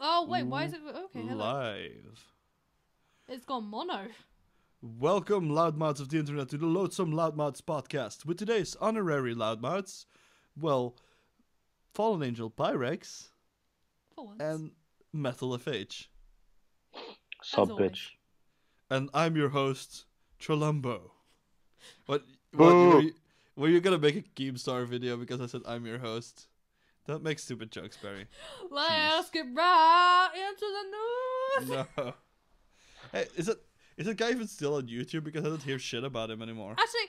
Oh, wait, why is it... Okay, hello. Live. It's gone mono. Welcome, Loudmouths of the internet, to the Loathsome Loudmouths podcast. With today's honorary Loudmouths, well, Fallen Angel Pyrex For once. and Metal FH. Sub always. bitch. And I'm your host, Trolumbo. What Boo. were you gonna make a Keemstar video because I said I'm your host? Don't make stupid jokes, Barry. Let's get right into the news. No. Hey, is that guy even still on YouTube? Because I don't hear shit about him anymore. Actually,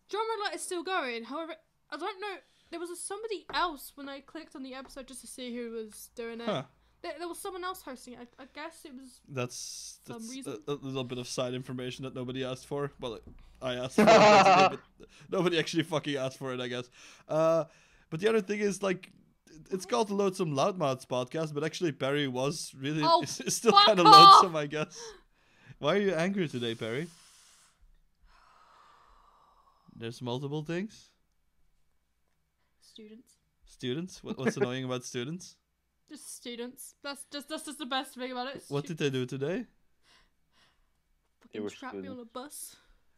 Drummer Light is still going. However, I don't know. There was somebody else when I clicked on the episode just to see who was doing it. Huh. There was someone else hosting it. I guess it was... That's Some reason? a little bit of side information that nobody asked for. Well, I asked for it, but nobody actually fucking asked for it, I guess. But the other thing is, like, it's called the Loathsome Loudmouths podcast, but actually Perry was really is still fuck kind of off! loathsome, I guess. Why are you angry today, Perry? There's multiple things. Students? What's annoying about students? Just students. That's just the best thing about it. What did they do today? They were Trapped me on a students. bus.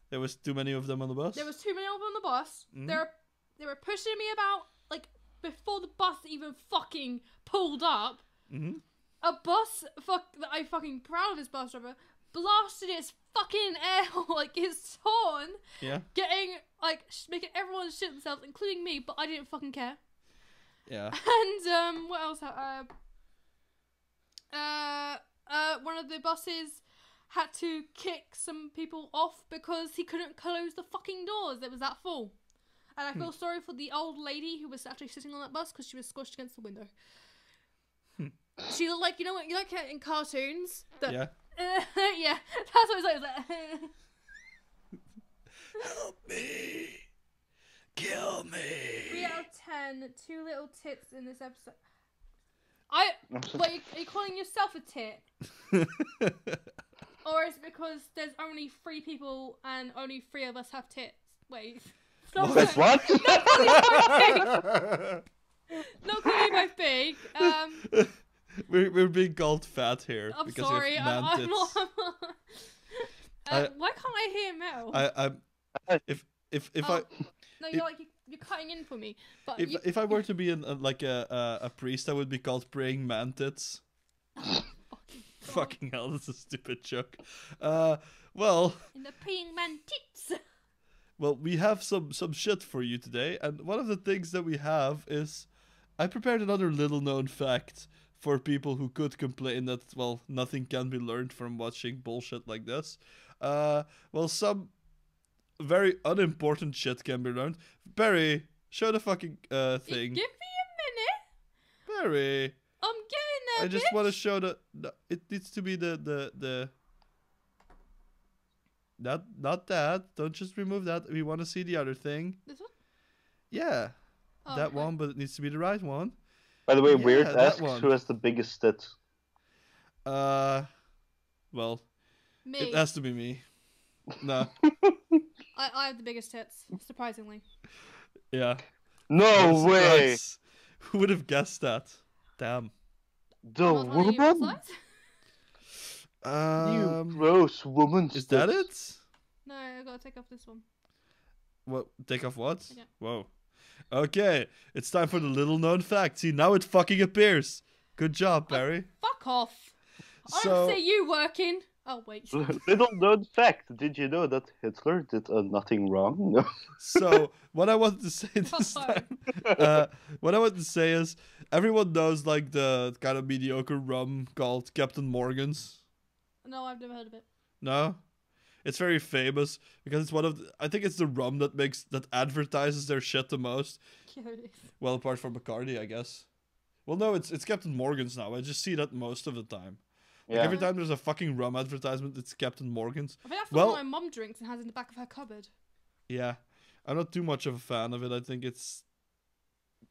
There was too many of them on the bus? There was too many of them on the bus. Mhm. They were pushing me about, like, before the bus even fucking pulled up. Mm-hmm. A bus, that I'm fucking proud of this bus driver, blasted its fucking air hole, like, its horn, Yeah? getting, like, making everyone shit themselves, including me, but I didn't fucking care. Yeah. And, what else? One of the buses had to kick some people off because he couldn't close the fucking doors. It was that full. And I feel sorry for the old lady who was actually sitting on that bus because she was squashed against the window. She looked like, you know what, you like in cartoons? Yeah. Yeah, that's what it was like. Help me! Kill me! 3 out of 10, 2 little tits in this episode. Wait, are you calling yourself a tit? Or is it because there's only 3 people and only 3 of us have tits? Wait. What? What? Not calling you both big. We're being called fat here. I'm because sorry. We have man I'm tits. not. Why can't I hear Mel? I'm if I No, you're cutting in for me. But if I were to be a priest, I would be called praying man tits. Fucking hell, that's a stupid joke. Well. In the praying man tits. Well, we have some shit for you today, and one of the things that we have is I prepared another little known fact for people who could complain that, well, nothing can be learned from watching bullshit like this. Well, some very unimportant shit can be learned. Barry, show the fucking thing. Give me a minute. Barry, I'm getting there. I just want to show it needs to be the not that. Don't just remove that. We want to see the other thing. This one? Yeah. Oh, That okay. one, but it needs to be the right one. By the way, Yeah, Weird that asks one. who has the biggest tits. Well, Me. it has to be me. No. I have the biggest tits, surprisingly. Yeah. No I'm way! surprised. Who would have guessed that? Damn. The I'm not telling you what woman? size. You gross woman. Is that it? No, I gotta take off this one. What? Take off what? Yeah. Whoa. Okay, it's time for the little known fact. See, now it fucking appears. Good job, Barry. Fuck off. I So- don't see you working. Oh, wait. Little known fact. Did you know that Hitler did nothing wrong? No. So, what I wanted to say this Oh. time, what I wanted to say is, everyone knows like the kind of mediocre rum called Captain Morgan's. No, I've never heard of it. No, it's very famous because it's one of I think it's the rum that advertises their shit the most. Well, apart from Bacardi, I guess. Well, no, it's Captain Morgan's now. I just see that most of the time. Like Yeah. every time there's a fucking rum advertisement, it's Captain Morgan's. I think that's the Well- one my mum drinks and has in the back of her cupboard. Yeah, I'm not too much of a fan of it. I think it's,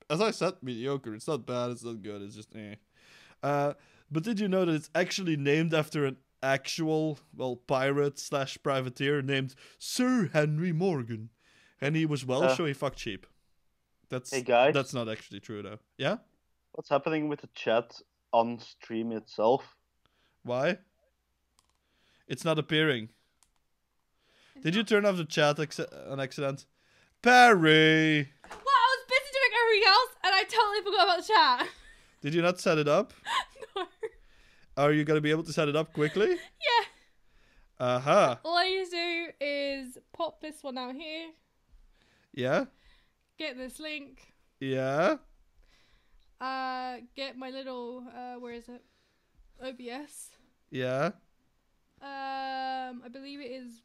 as I said, mediocre. It's not bad. It's not good. It's just eh. But did you know that it's actually named after an actual, well, pirate / privateer named Sir Henry Morgan, and he was Welsh, so he fucked sheep. Hey, guys. That's not actually true though. Yeah. What's happening with the chat? on stream itself. Why? It's not appearing. Did you turn off the chat on accident? Perry! Well, I was busy doing everything else, and I totally forgot about the chat. Did you not set it up? No. Are you going to be able to set it up quickly? Yeah. Uh-huh. All I need to do is pop this one out here, Yeah? get this link, Yeah? get my little, where is it? OBS. Yeah? I believe it is,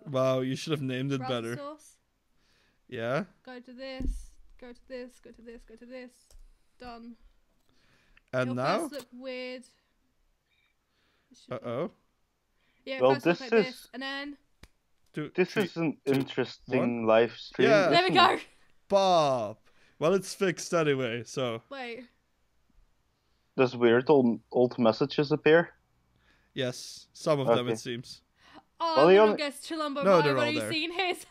Wow, you should have named it browser better. source. Yeah? Go to this, go to this, go to this, go to this. Done. And It'll now? first look weird. It should be- Uh-oh. Yeah, Well, first look this like is- this, and then This Three, is an two, interesting live stream. Yeah. there we isn't go. it? Bob! Well, it's fixed anyway, so... Wait, Does weird old messages appear? Yes, some of them, Okay. it seems. oh, Well, I'm the gonna only- guess Chilumbo. No, Right, they're what all have you there. seen his?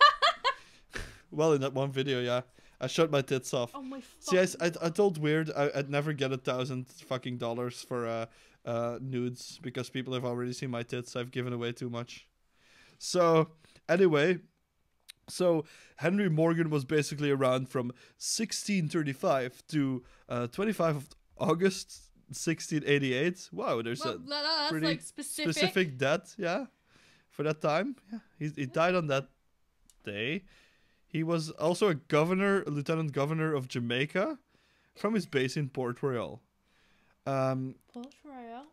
Well, in that one video, yeah. I shut my tits off. Oh my. See, I told Weird I'd never get $1,000 fucking for nudes because people have already seen my tits. I've given away too much. So anyway, Henry Morgan was basically around from 1635 to 25 of August 1688. Wow, there's Well, a that's pretty like specific. specific death, yeah, for that time. Yeah, he died on that day. He was also a lieutenant governor of Jamaica from his base in Port Royal. Port Royal.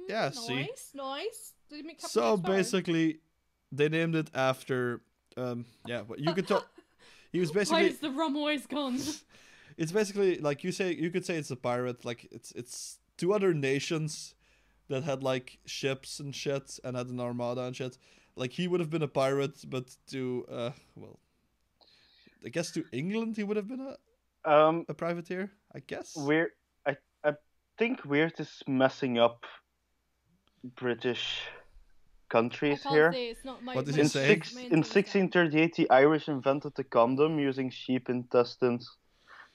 Yeah, nice, see. nice. Did he make Captain So Sparrow? basically, they named it after. What you could tell. He was Why basically. is the rum always gone? It's basically like you could say it's a pirate. Like it's two other nations that had like ships and shit and had an armada and shit. Like he would have been a pirate, but to I guess to England he would have been a privateer. I guess. Weird. I think Weird is messing up British I countries can't here. see. It's not my. What does my he In, say? six, my in internet. 1638, the Irish invented the condom using sheep intestines.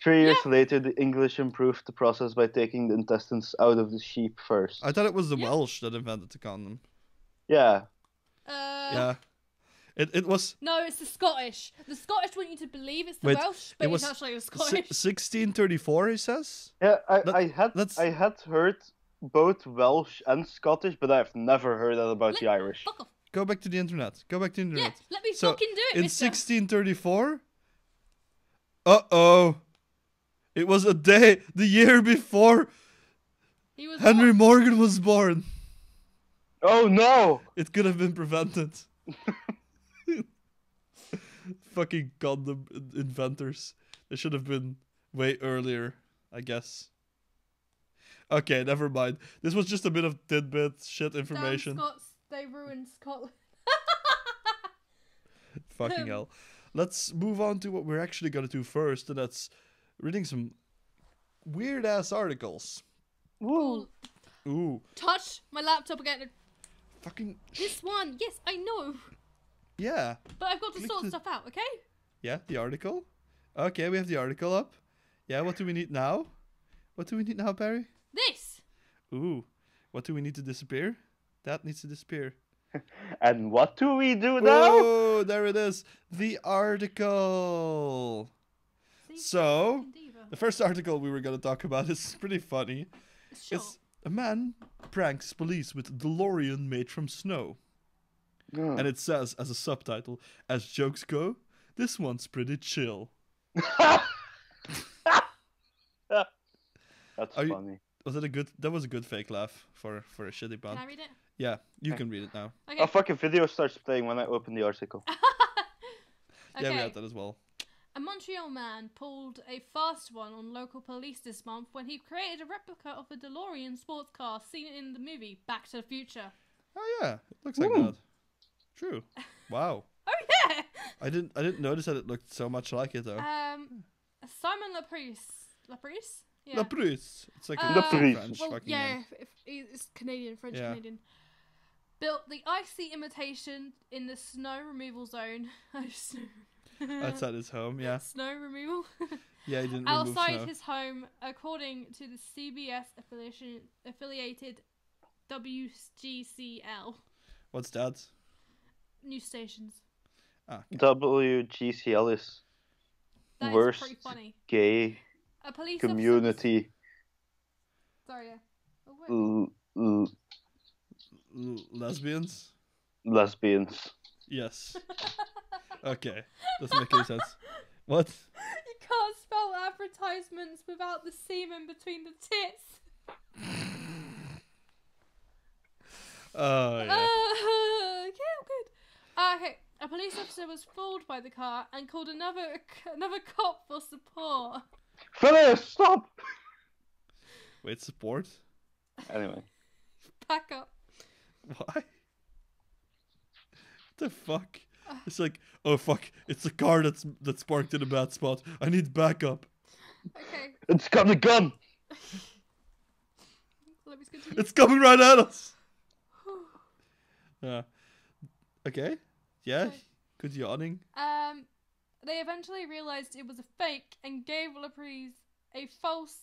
3 years later, the English improved the process by taking the intestines out of the sheep first. I thought it was the Yeah. Welsh that invented the condom. Yeah. Yeah. It was No, it's the Scottish. The Scottish want you to believe it's the Wait, Welsh, it but was it's actually the Scottish. 1634, he says. Yeah, let's- I had heard both Welsh and Scottish, but I've never heard that about the Irish. Fuck off. Go back to the internet. Go back to the Yeah, internet. let me So, fucking do it, In mister. 1634? Uh-oh. It was the year before He was Henry what? Morgan was born. Oh no! It could have been prevented. Fucking condom inventors. They should have been way earlier, I guess. Okay, never mind. This was just a bit of tidbit shit Damn information. Scots, they ruined Scotland. Fucking hell. Let's move on to what we're actually gonna do first, and that's reading some weird ass articles. Woo. Ooh, Touch my laptop again. fucking This one, yes, I know, yeah, but I've got to Click sort the- stuff out. Okay. yeah. The article. Okay, we have the article up. Yeah, what do we need now? What do we need now, Barry? This. Ooh, what do we need to disappear? That needs to disappear. And what do we do now? Oh, there it is. The article. See, So, fucking diva. the first article we were going to talk about is pretty funny. Sure. It's a man pranks police with DeLorean made from snow. Hmm. And it says, as a subtitle, as jokes go, this one's pretty chill. That's Are you- funny. Was it a good? That was a good fake laugh for a shitty Can I pun. read it? Yeah, you can read it now. Okay. A fucking video starts playing when I open the article. Yeah, we Okay. had that as well. A Montreal man pulled a fast one on local police this month when he created a replica of a DeLorean sports car seen in the movie Back to the Future. Oh yeah, it looks like Ooh. that. True. Wow. Oh yeah. I didn't notice that it looked so much like it though. Simon Laprise. Yeah. La Prusse. It's like a Laprise. French Well, fucking yeah, name. if it's Canadian, French Yeah. Canadian. Built the icy imitation in the snow removal zone. outside his home. Yeah, Snow removal. yeah, he didn't remove Outside snow. his home, according to the CBS affiliated WGCL What's that? news stations. Ah, okay. WGCL is That is worst pretty funny. gay A police community. Sorry, yeah. Oh, Lesbians? Lesbians. Yes. Okay. Doesn't make any sense. What? You can't spell advertisements without the semen between the tits. Oh, yeah. Okay, I'm good. Okay, a police officer was fooled by the car and called another cop for support. Phyllis, stop! Wait, support? Anyway. Back up. Why? What the fuck? It's like, oh fuck, it's a car that's parked in a bad spot. I need backup. Okay, It's got a gun! let me continue. It's coming right at us. Yeah. Okay. Yeah. Okay. Good yawning. They eventually realized it was a fake and gave Laprise a false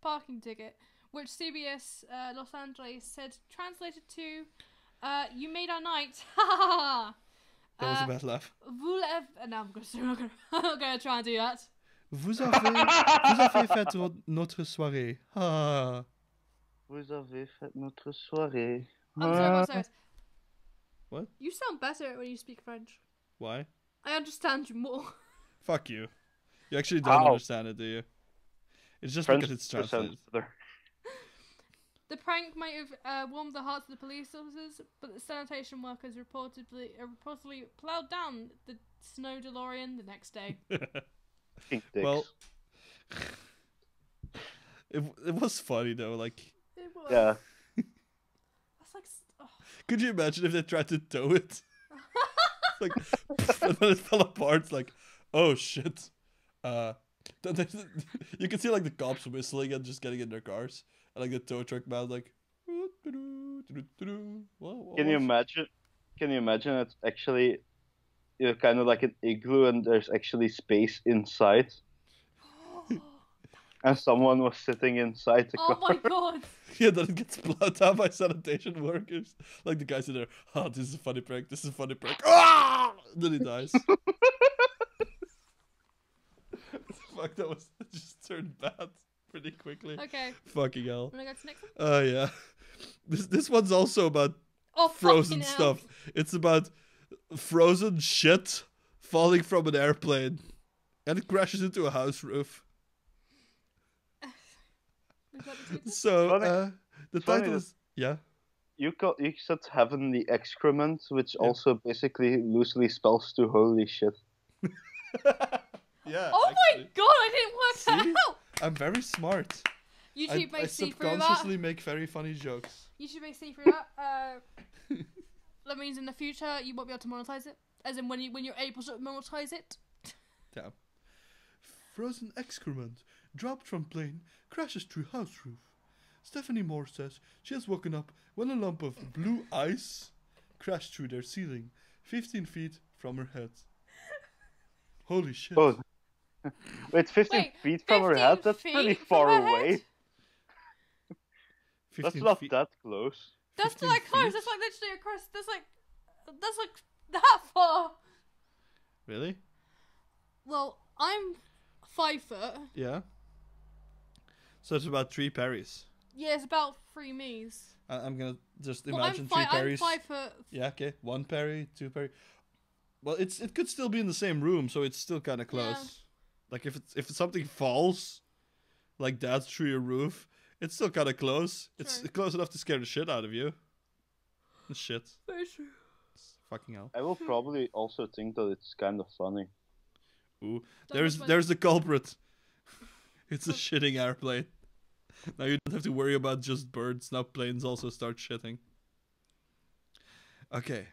parking ticket, which CBS Los Angeles said translated to, "You made our night." Ha ha ha. That was a bad laugh. No, I'm gonna try and do that. Vous avez fait notre soirée. Ah. Vous avez fait notre soirée. I'm sorry about it. What? You sound better when you speak French. Why? I understand you more. Fuck you. You actually don't Ow. understand it, do you? It's just French because it's translated. better. The prank might have warmed the hearts of the police officers, but the sanitation workers reportedly plowed down the snow DeLorean the next day. Pink dicks. Well, it was funny though. Like, It was. Yeah. That's like. could you imagine if they tried to tow it? Like, and then it fell apart. It's like, oh shit. You can see like the cops whistling and just getting in their cars, and like the tow truck man like. Can you imagine? Can you imagine it's actually, kind of like an igloo and there's actually space inside, and someone was sitting inside the Oh car. my god! Yeah, then it gets plowed down by sanitation workers. Like the guys in there, oh, this is a funny prank. This is a funny prank. Ah! Then he dies. Fuck, that just turned bad pretty quickly. Okay. Fucking hell. Wanna go to the next one? Oh yeah. This one's also about Oh, frozen fucking hell. stuff. It's about frozen shit falling from an airplane, and it crashes into a house roof. Is that the title? So Funny- the funny title that- is you said Heavenly Excrement, which also basically loosely spells to holy shit. Yeah. Oh my god! I didn't work See? that out. I'm very smart. YouTube I may see through that. subconsciously make very funny jokes. YouTube may see through that. That means in the future you won't be able to monetize it. As in when you're able to monetize it. Damn. Frozen excrement dropped from plane crashes through house roof. Stephanie Moore says she has woken up when a lump of blue ice crashed through their ceiling, 15 feet from her head. Holy shit. Oh, wait, 15 Wait, feet from her 15 head? That's feet pretty from far her head? away. 15 That's not feet. that close. That's 15 like close. feet? That's like literally across. That's like that far. Really? Well, I'm 5 foot. Yeah. So it's about 3 parries. Yeah, it's about 3 me's. I'm gonna just Well, imagine I'm 3 parries. I'm 5 foot. Yeah, okay. 1 parry, 2 parry. Well, it could still be in the same room, so it's still kind of close. Yeah. Like if something falls like that through your roof, it's still kind of close. It's True. close enough to scare the shit out of you. Shit. Very true. Fucking hell. I will probably also think that it's kind of funny. Ooh. Don't look There's the culprit. It's a shitting airplane. Now you don't have to worry about just birds. Now planes also start shitting. Okay.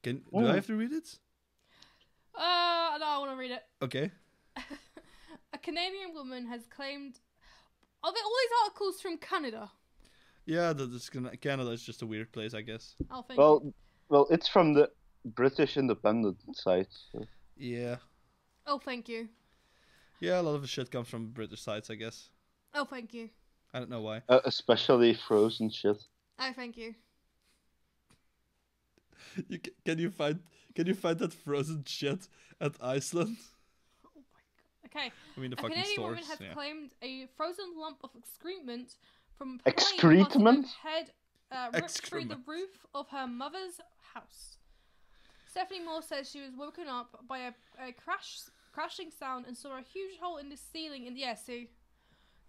Do I have to read it? No, I want to read it. Okay. A Canadian woman has claimed. Are all these articles from Canada? Yeah, Canada is just a weird place, I guess. Oh, thank you. Well, it's from the British independent sites. So. Yeah. Oh, thank you. Yeah, a lot of the shit comes from British sites, I guess. Oh, thank you. I don't know why. Especially Frozen shit. Oh, thank you. Can you find that frozen shit at Iceland? Oh my god. Okay. I mean, the A fucking Canadian stores. woman has Yeah. claimed a frozen lump of excrement from a plane Excrement? head ripped through the Excrement. roof of her mother's house. Stephanie Moore says she was woken up by a crashing sound and saw a huge hole in the ceiling.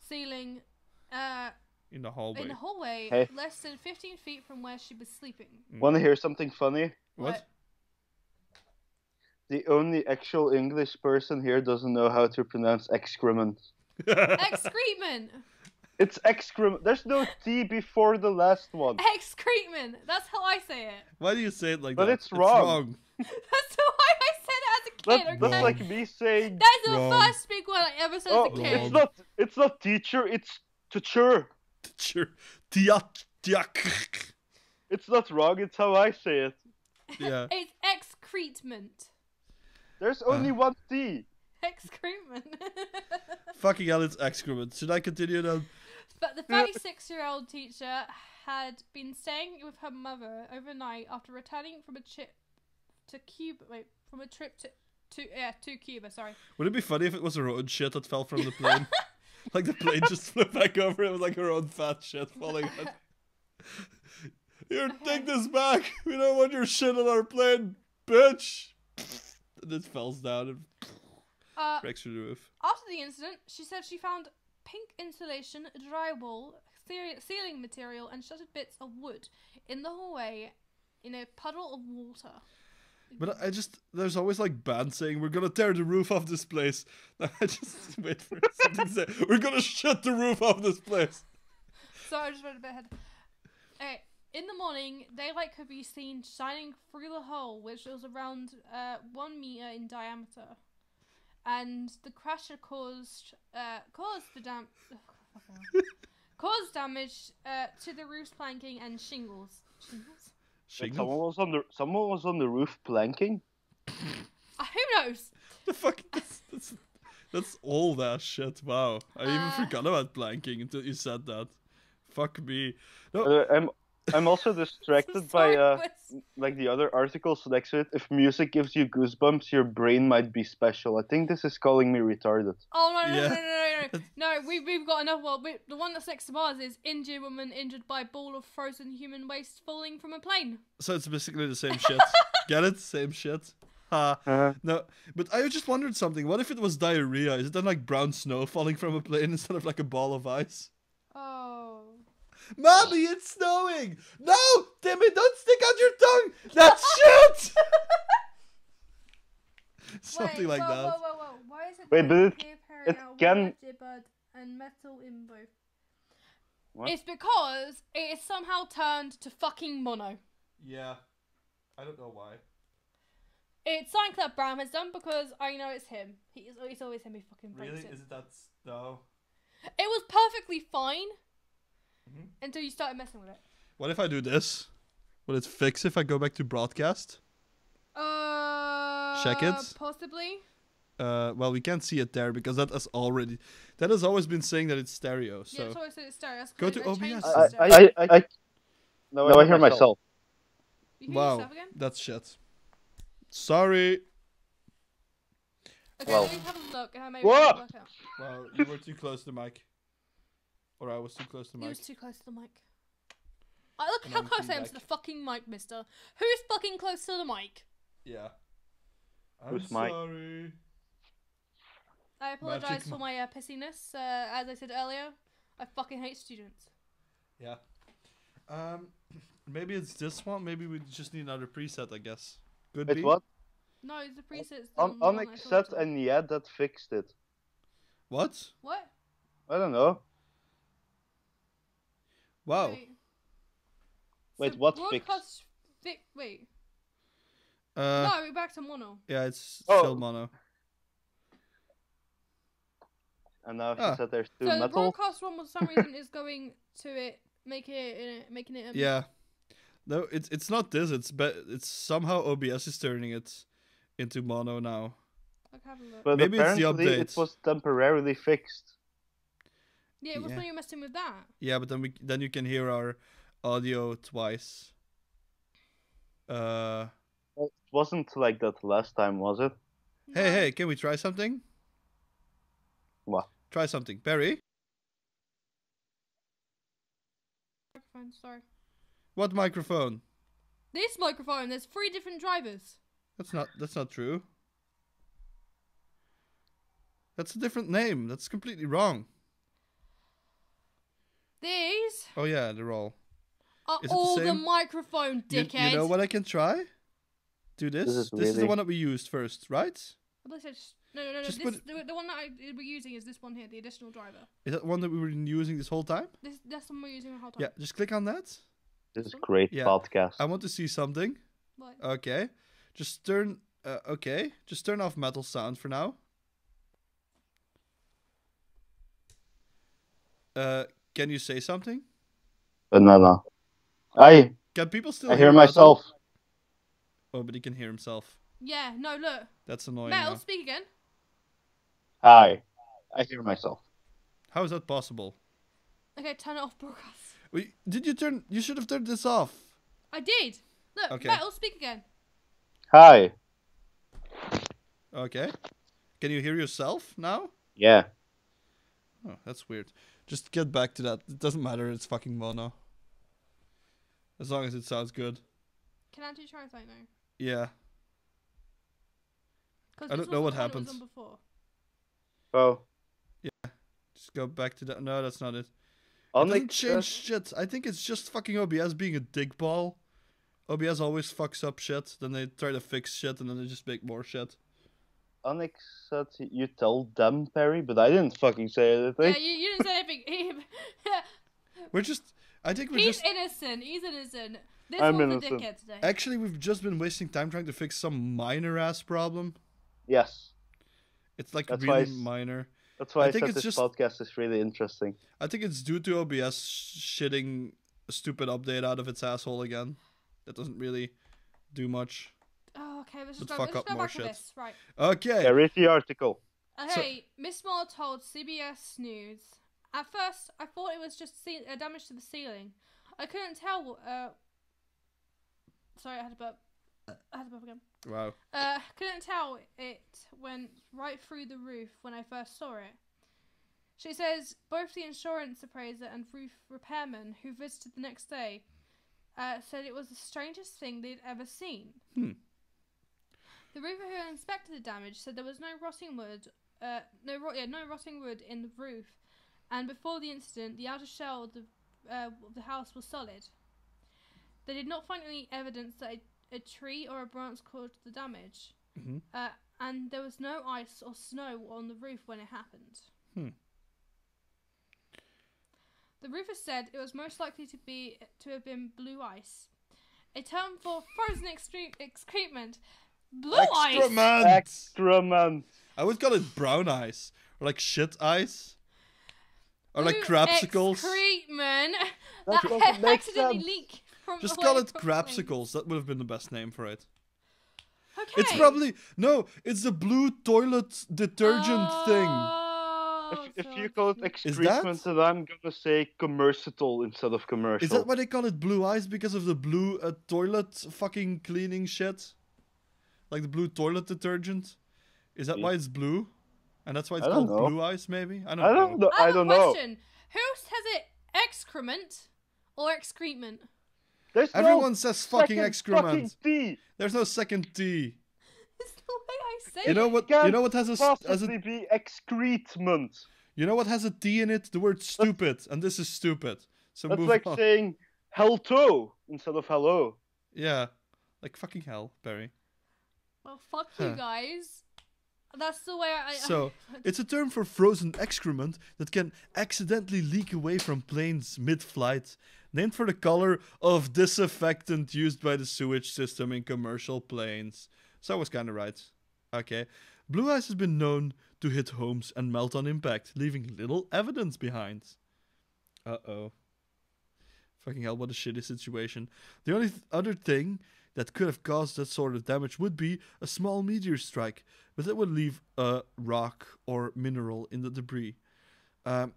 Ceiling. In the hallway. In the hallway, Hey. less than 15 feet from where she was sleeping. Want to hear something funny? What? The only actual English person here doesn't know how to pronounce excrement. Excrement! It's excrement. There's no T before the last one. Excrement! That's how I say it. Why do you say it like But that? it's wrong. That's how I said it as a kid, That's okay? like me saying. That's the Wrong. first big word I ever said as a kid. It's not teacher. It's teacher. Sure. Tiak. It's not wrong. It's how I say it. Yeah. It's excrement. There's only one T. Excrement. Fucking hell, it's excrement. Should I continue then? But the 36-year-old teacher had been staying with her mother overnight after returning from a trip to Cuba. To Cuba. Sorry. Would it be funny if it was her own shit that fell from the plane? Like the plane just flew back over it with like her own fat shit falling out. Here, take this back. We don't want your shit on our plane, bitch. And it falls down and breaks through the roof. After the incident, she said she found pink insulation, drywall, ceiling material, and shattered bits of wood in the hallway in a puddle of water. But there's always like bands saying, we're gonna tear the roof off this place. I just wait for something to say, we're gonna shut the roof off this place. So I just read a bit ahead. Okay, in the morning, daylight could be seen shining through the hole, which was around 1 meter in diameter. And the crash had caused damage to the roof's planking and shingles. Shingles? Shingle? Someone was on the roof planking. Who knows? The fuck? That's all that shit. Wow. I even forgot about planking until you said that. Fuck me. No. I'm also distracted by like the other articles next to it. If music gives you goosebumps, your brain might be special. I think this is calling me retarded. Oh no Yeah. no! No, we've got another one. The one that's next to ours is injured woman injured by ball of frozen human waste falling from a plane. So it's basically the same shit. Get it? Same shit. No, but I just wondered something. What if it was diarrhea? Is it then like brown snow falling from a plane instead of like a ball of ice? Oh. Mommy, it's snowing! No! Timmy, don't stick out your tongue! That's shit! Something like that. Whoa. Why is it Wait, but it can- Jibbard and metal in both? What? It's because it is somehow turned to fucking mono. Yeah. I don't know why. It's something that Bram has done because I know it's him. It's always him who fucking breaks Really? it. Is it that? No. It was perfectly fine Mhm. until you started messing with it. What if I do this? Will it fix if I go back to broadcast? Check it. Possibly. Well, we can't see it there because that has always been saying that it's stereo. So Yeah, it's always said it's stereo. That's Go good. to They changed OBS. it to stereo. No, I hear myself. You hear wow, yourself again? that's shit. Sorry. Okay, Well. let me have a look and maybe What? work out. Well, you were too close to the mic. Or I was too close to the You mic. was too close to the mic. Look And how I'm close I am to the feedback. fucking mic, mister. Who's fucking close to the mic? Yeah. I'm Who's mic? sorry. I apologise Magic for my pissiness. As I said earlier, I fucking hate students. Yeah. Maybe it's this one. Maybe we just need another preset, I guess. Could Wait, be. what? No, the presets. Onyx said, and yeah, that fixed it. What? What? I don't know. Wow. Wait, So what broadcast wait. Uh, No, we're back to mono. yeah, it's Oh. still mono. And now she Ah. said there's two So the metal. broadcast one, for some reason, is going to it, making it. Yeah. No, it's not this. It's somehow OBS is turning it into mono now. I'll have a look. But Maybe it's the apparently update. it was temporarily fixed. Yeah, it was Yeah. when you were messing with that. Yeah, but then you can hear our audio twice. It wasn't like that last time, was it? Hey, can we try something? What? Try something, Barry. Microphone, sorry. What microphone? This microphone, there's 3 different drivers. That's not true. That's a different name. That's completely wrong. These Oh yeah, they're all. are Is it the all the same? microphone, dickhead. You know what I can try? Do this. This is This is the really- one that we used first, right? I believe it's- No. Just This, the one that we're using is this one here, the additional driver. Is that one that we were using this whole time? That's the one we're using the whole time. Yeah, just click on that. This is great Yeah. podcast. I want to see something. Like, Okay. Just turn Just turn off metal sound for now. Can you say something? Banana. Can people still I hear metal? myself. Oh, but he can hear himself. yeah, no, look. That's annoying. Metal, now. speak again. Hi. I hear myself. How is that possible? Okay, turn it off broadcast. Wait, you should have turned this off. I did. Look, Okay. Metal, speak again. Hi. Okay. Can you hear yourself now? Yeah. Oh, that's weird. Just get back to that. It doesn't matter. It's fucking mono. As long as it sounds good. Can I try something though? Yeah. 'Cause I this don't know was what the one that was happened. on before. Oh. Just go back to that. No, that's not it. It doesn't Onyx change says, shit. I think it's just fucking OBS being a dick ball. OBS always fucks up shit. Then they try to fix shit and then they just make more shit. Onyx said you tell them, Perry, but I didn't fucking say anything. Yeah, you didn't say anything. We're just. I think we're He's just. innocent. He's innocent. This I'm one's innocent. a dickhead today. Actually, we've just been wasting time trying to fix some minor ass problem. Yes. It's like That's why really it's- minor. That's why I I, think said it's this just- podcast is really interesting. I think it's due to OBS shitting a stupid update out of its asshole again. That doesn't really do much. Oh, okay, let's But just fuck go up more back to shit. this. Right. Okay. Yeah, read the article. So- Okay, Miss Moore told CBS News. At first, I thought it was just damage to the ceiling. I couldn't tell. Sorry, I had to burp. Again. Wow. Couldn't tell it went right through the roof when I first saw it. She says both the insurance appraiser and roof repairman who visited the next day said it was the strangest thing they'd ever seen. The roofer who inspected the damage said there was no rotting wood, no rotting wood in the roof, and before the incident, the outer shell of the house was solid. They did not find any evidence that a tree or a branch caused the damage, and there was no ice or snow on the roof when it happened. The roofer said it was most likely to have been blue ice, a term for frozen excrement. Blue ice. Excrement. I would call it brown ice or like shit ice or like Blue crapsicles. Excrement That that doesn't make accidentally sense. leak from. Just away call it from flames. crapsicles. That would have been the best name for it. Okay. It's probably no. It's the blue toilet detergent thing. Oh, If so you call it interesting. excrement, then I'm gonna say commercial instead of commercial. Is that why they call it blue ice? Because of the blue toilet fucking cleaning shit? Like the blue toilet detergent? Is that why it's blue? And that's why it's I don't called know. blue ice, maybe? I I don't don't know. know. I have don't a know. question. Who says it excrement or excrement? There's Everyone no says fucking second excrement. fucking T. There's no second T. It's the way I say You know it. what? Can't You know what has a possibly be excrement. you know what has a T in it? The word stupid, and this is stupid. So That's move like on. saying hell to instead of hello. Yeah, like fucking hell, Barry. Well, fuck you guys. That's the way I. So, it's a term for frozen excrement that can accidentally leak away from planes mid-flight, named for the color of disinfectant used by the sewage system in commercial planes. So I was kind of right. Okay. Blue ice has been known to hit homes and melt on impact, leaving little evidence behind. Uh-oh. Fucking hell, what a shitty situation. The only other thing that could have caused that sort of damage would be a small meteor strike, but that would leave a rock or mineral in the debris. So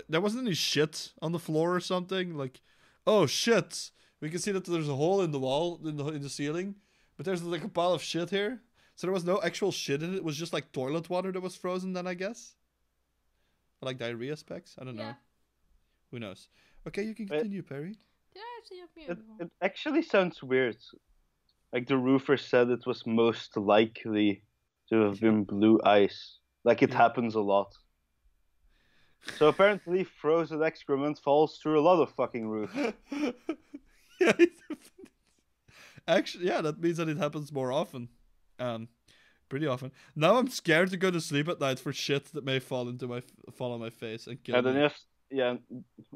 there wasn't any shit on the floor or something? Like, oh shit, we can see that there's a hole in the wall, in the ceiling, but there's like a pile of shit here. So there was no actual shit in it. It was just like toilet water that was frozen then, I guess. Or like diarrhea specks? I don't know. Who knows? Okay, you can continue, Perry. Did I actually have mute before? It actually sounds weird. Like the roofer said it was most likely to have been blue ice. Like it happens a lot. So apparently frozen excrement falls through a lot of fucking roofs. Yeah, actually, yeah, that means that it happens more often. Pretty often. Now I'm scared to go to sleep at night for shit that may fall on my face and kill me.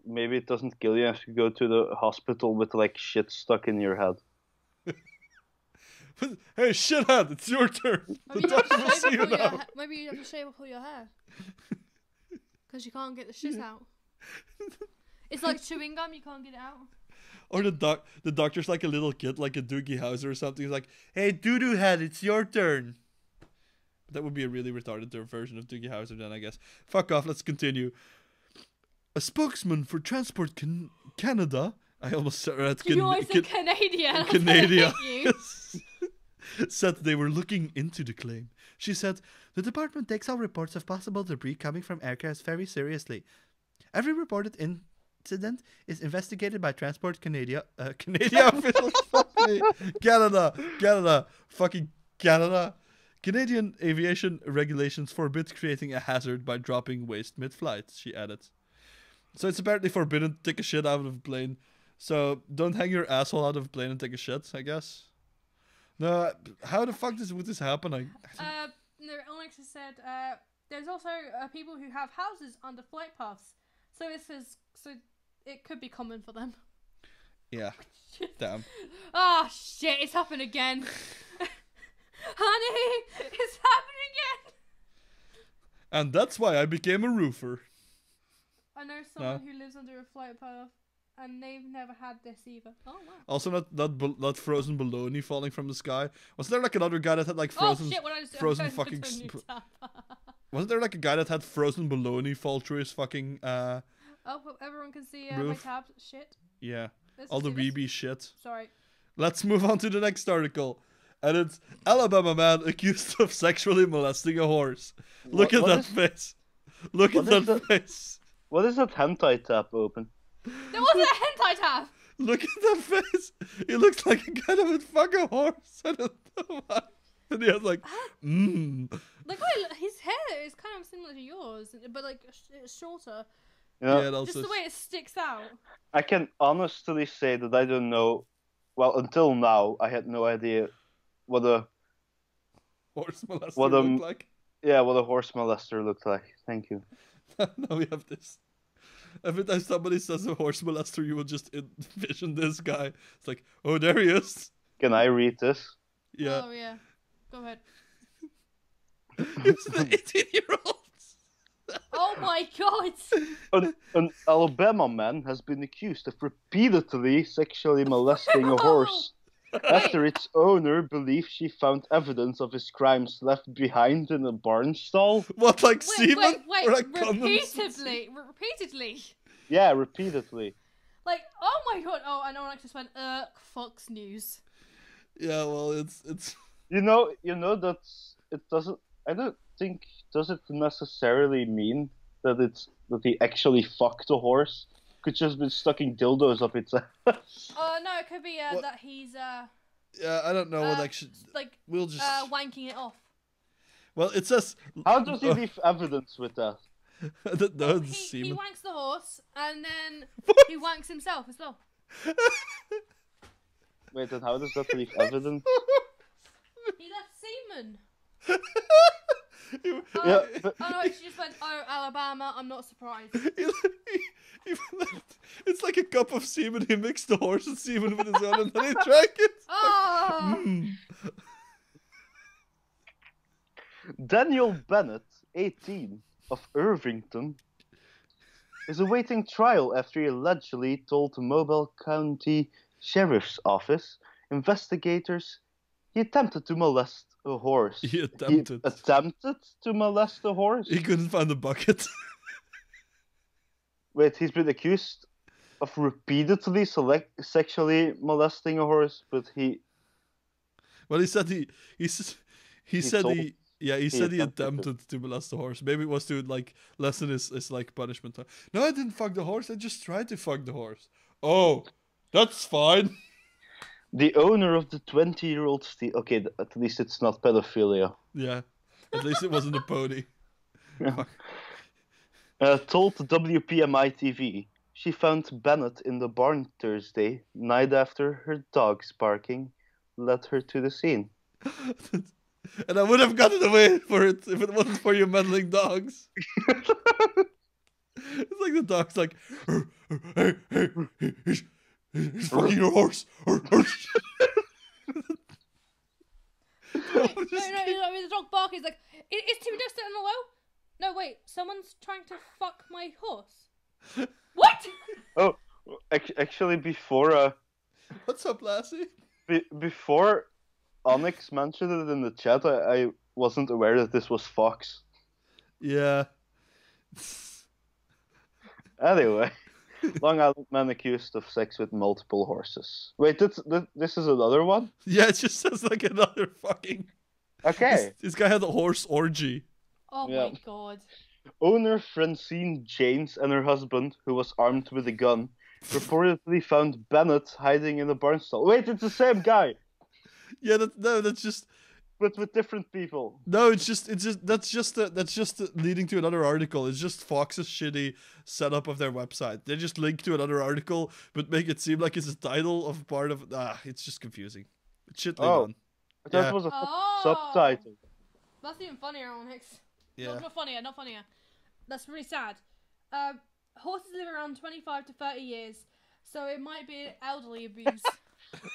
Maybe it doesn't kill you. You have to go to the hospital with like shit stuck in your head. Hey, shithead, it's your turn. Maybe you have to shave off all your hair. Because you can't get the shit out. It's like chewing gum, you can't get it out. Or the doctor's like a little kid, like a Doogie Howser or something. He's like, hey, doo-doo head, it's your turn. That would be a really retarded version of Doogie Howser then, I guess. Fuck off, let's continue. A spokesman for Transport Canada... I almost said you always said Canadian. Canada. Said they were looking into the claim. She said, the department takes all reports of possible debris coming from aircraft very seriously. Every reported incident is investigated by Transport Canada officials. Canada. Fucking Canada. Canadian aviation regulations forbid creating a hazard by dropping waste mid-flight, she added. So it's apparently forbidden to take a shit out of a plane. So don't hang your asshole out of a plane and take a shit, I guess. No, how the fuck would this happen? No, Onyx has said there's also people who have houses under flight paths. So it could be common for them. Yeah. Damn. Oh shit, it's happened again. Honey, it's happening again. And that's why I became a roofer. I know someone who lives under a flight path, and they've never had this either. Oh wow! Also, not frozen bologna falling from the sky. Was there like another guy that had like frozen? Oh shit! What I just frozen fucking. Wasn't there like a guy that had frozen bologna fall through his fucking? Oh, everyone can see my tabs. Shit. Yeah. All the weeby shit. Sorry. Let's move on to the next article. And it's Alabama man accused of sexually molesting a horse. Look at that face. Look at that face. What is that hentai tab open? There wasn't a hentai tab! Look at that face. He looks like a guy that would fuck a horse. I don't know why. And he has like, Like, his hair is kind of similar to yours, but like, it's shorter. Yeah, also just the way it sticks out. I can honestly say that I don't know. Well, until now, I had no idea what a horse molester looked like. Yeah, what a horse molester looked like. Thank you. Now we have this. Every time somebody says a horse molester, you will just envision this guy. It's like, oh, there he is. Can I read this? Yeah. Oh, yeah. Go ahead. It's the 18-year-old. Oh my god! An Alabama man has been accused of repeatedly sexually molesting a horse after its owner believes she found evidence of his crimes left behind in a barn stall. What, like semen? Wait, or like repeatedly? Yeah, repeatedly. Like, oh my god! Oh, I know. I just went, Fox News. Yeah, well, it's. You know that it doesn't. I don't think does it necessarily mean that he actually fucked a horse. Could just been stucking dildos up its ass. Oh no, it could be that he's Yeah, I don't know what actually. Like we'll just wanking it off. Well, it says. How does he leave evidence with that? I don't know. He wanks the horse and then he wanks himself as well. Wait, then how does that leave evidence? He left semen. Yeah, but... Oh no, she just went, oh, Alabama, I'm not surprised. It's like a cup of semen. He mixed the horse and semen with his own and then he drank it. Oh! Daniel Bennett, 18, of Irvington. is awaiting trial after he allegedly told Mobile County Sheriff's Office investigators he attempted to molest a horse. He attempted. He attempted to molest a horse? He couldn't find the bucket. Wait, he's been accused of repeatedly sexually molesting a horse, but he... Well, he said he said told- he said he attempted attempted to molest the horse. Maybe it was to like lessen his like punishment time. No, I didn't fuck the horse. I just tried to fuck the horse. Oh, that's fine. The owner of the 20-year-old steed... Okay, at least it's not pedophilia. Yeah, at least it wasn't a pony. Told WPMI TV she found Bennett in the barn Thursday night after her dog's barking led her to the scene. And I would have gotten away for it if it wasn't for your meddling dogs. It's like the dog's like, hey, he's fucking your horse. Wait, no, the dog barking is like, is Timmy Dexter in the well? No, wait, someone's trying to fuck my horse. What? Oh, actually, before What's up, Lassie? before Onyx mentioned it in the chat, I wasn't aware that this was Fox. Yeah. Anyway, Long Island man accused of sex with multiple horses. Wait, this is another one? Yeah, it just says like another fucking... Okay. This guy had a horse orgy. Oh Yeah. my god. Owner Francine Janes and her husband, who was armed with a gun, reportedly found Bennett hiding in a barn stall. Wait, it's the same guy, Yeah, that's just... but with different people. No, that's just leading to another article. It's just Fox's shitty setup of their website. They just link to another article, but make it seem like it's a title of part of... it's just confusing. It's shitly done. That Yeah. was a Oh. subtitle. That's even funnier, Onyx. Yeah. Not funnier. That's really sad. Horses live around 25 to 30 years, so it might be elderly abuse.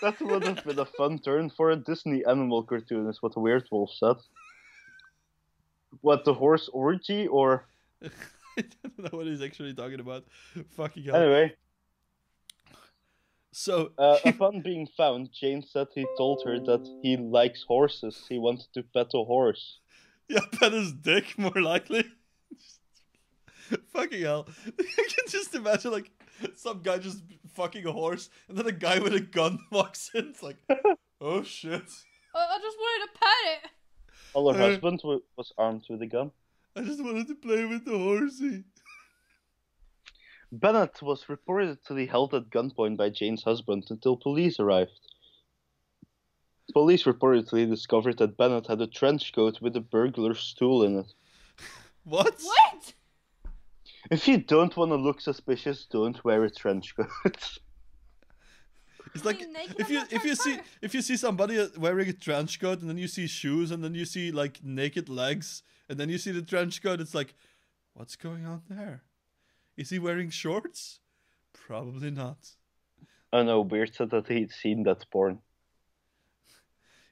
That would have been a fun turn for a Disney animal cartoon, is what Weird Wolf said. What, the horse orgy, or... I don't know what he's actually talking about. Fucking hell. Anyway, So... upon being found, Jane said he told her that he likes horses. He wanted to pet a horse. Yeah, pet his dick, more likely. Fucking hell. I can just imagine, like, some guy just fucking a horse, and then a guy with a gun walks in. It's like, oh shit. I just wanted to pet it. While her husband was armed with a gun. I just wanted to play with the horsey. Bennett was reportedly held at gunpoint by Jane's husband until police arrived. Police reportedly discovered that Bennett had a trench coat with a burglar's tool in it. What? What? If you don't want to look suspicious, don't wear a trench coat. It's like Being naked if on you that if you see trench if you see somebody wearing a trench coat and then you see shoes and then you see like naked legs and then you see the trench coat, it's like, what's going on there? Is he wearing shorts? Probably not. Oh no, Weird said that he'd seen that porn.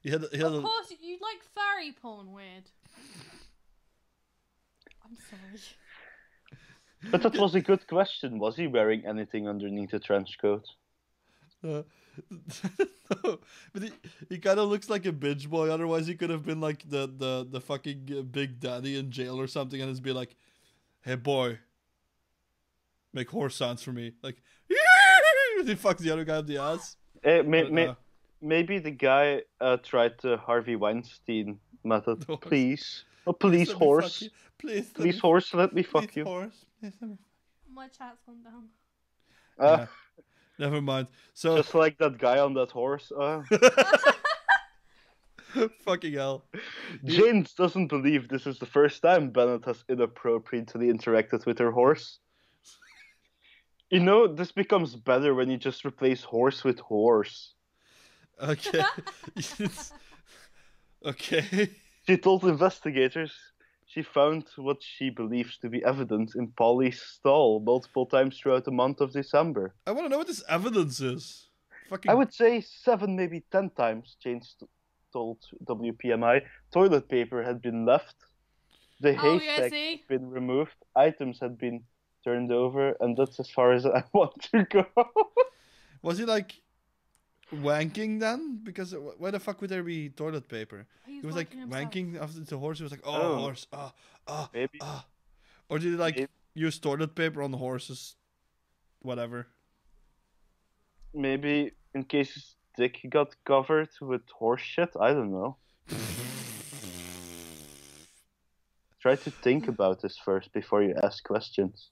He had Of course, you like furry porn, Weird. I'm sorry. But that was a good question. Was he wearing anything underneath the trench coat? no, but he kind of looks like a bitch boy. Otherwise, he could have been like the fucking big daddy in jail or something, and just be like, "Hey boy, make horse sounds for me." Like, he fucks the other guy up the ass. Maybe the guy tried the Harvey Weinstein method. Horse. Please, please, let me horse. fuck you. Please, Please, horse, let me fuck please, you. Horse. Please, let me... My chat's gone down. Yeah. Never mind. So Just like that guy on that horse. fucking hell. James doesn't believe this is the first time Bennett has inappropriately interacted with her horse. You know, this becomes better when you just replace horse with horse. Okay. Okay. She told investigators she found what she believes to be evidence in Polly's stall multiple times throughout the month of December. I want to know what this evidence is. Fucking. I would say 7, maybe 10 times, James told WPMI. Toilet paper had been left. The Oh, yeah, haystack see? had been removed. Items had been turned over, and that's as far as I want to go. Was he like wanking then? Because why the fuck would there be toilet paper? He was like wanking after the horse. He was like, oh, horse, Maybe. Or did he like Maybe. use toilet paper on the horses? Whatever. Maybe in case his dick got covered with horse shit. I don't know. Try to think about this first before you ask questions.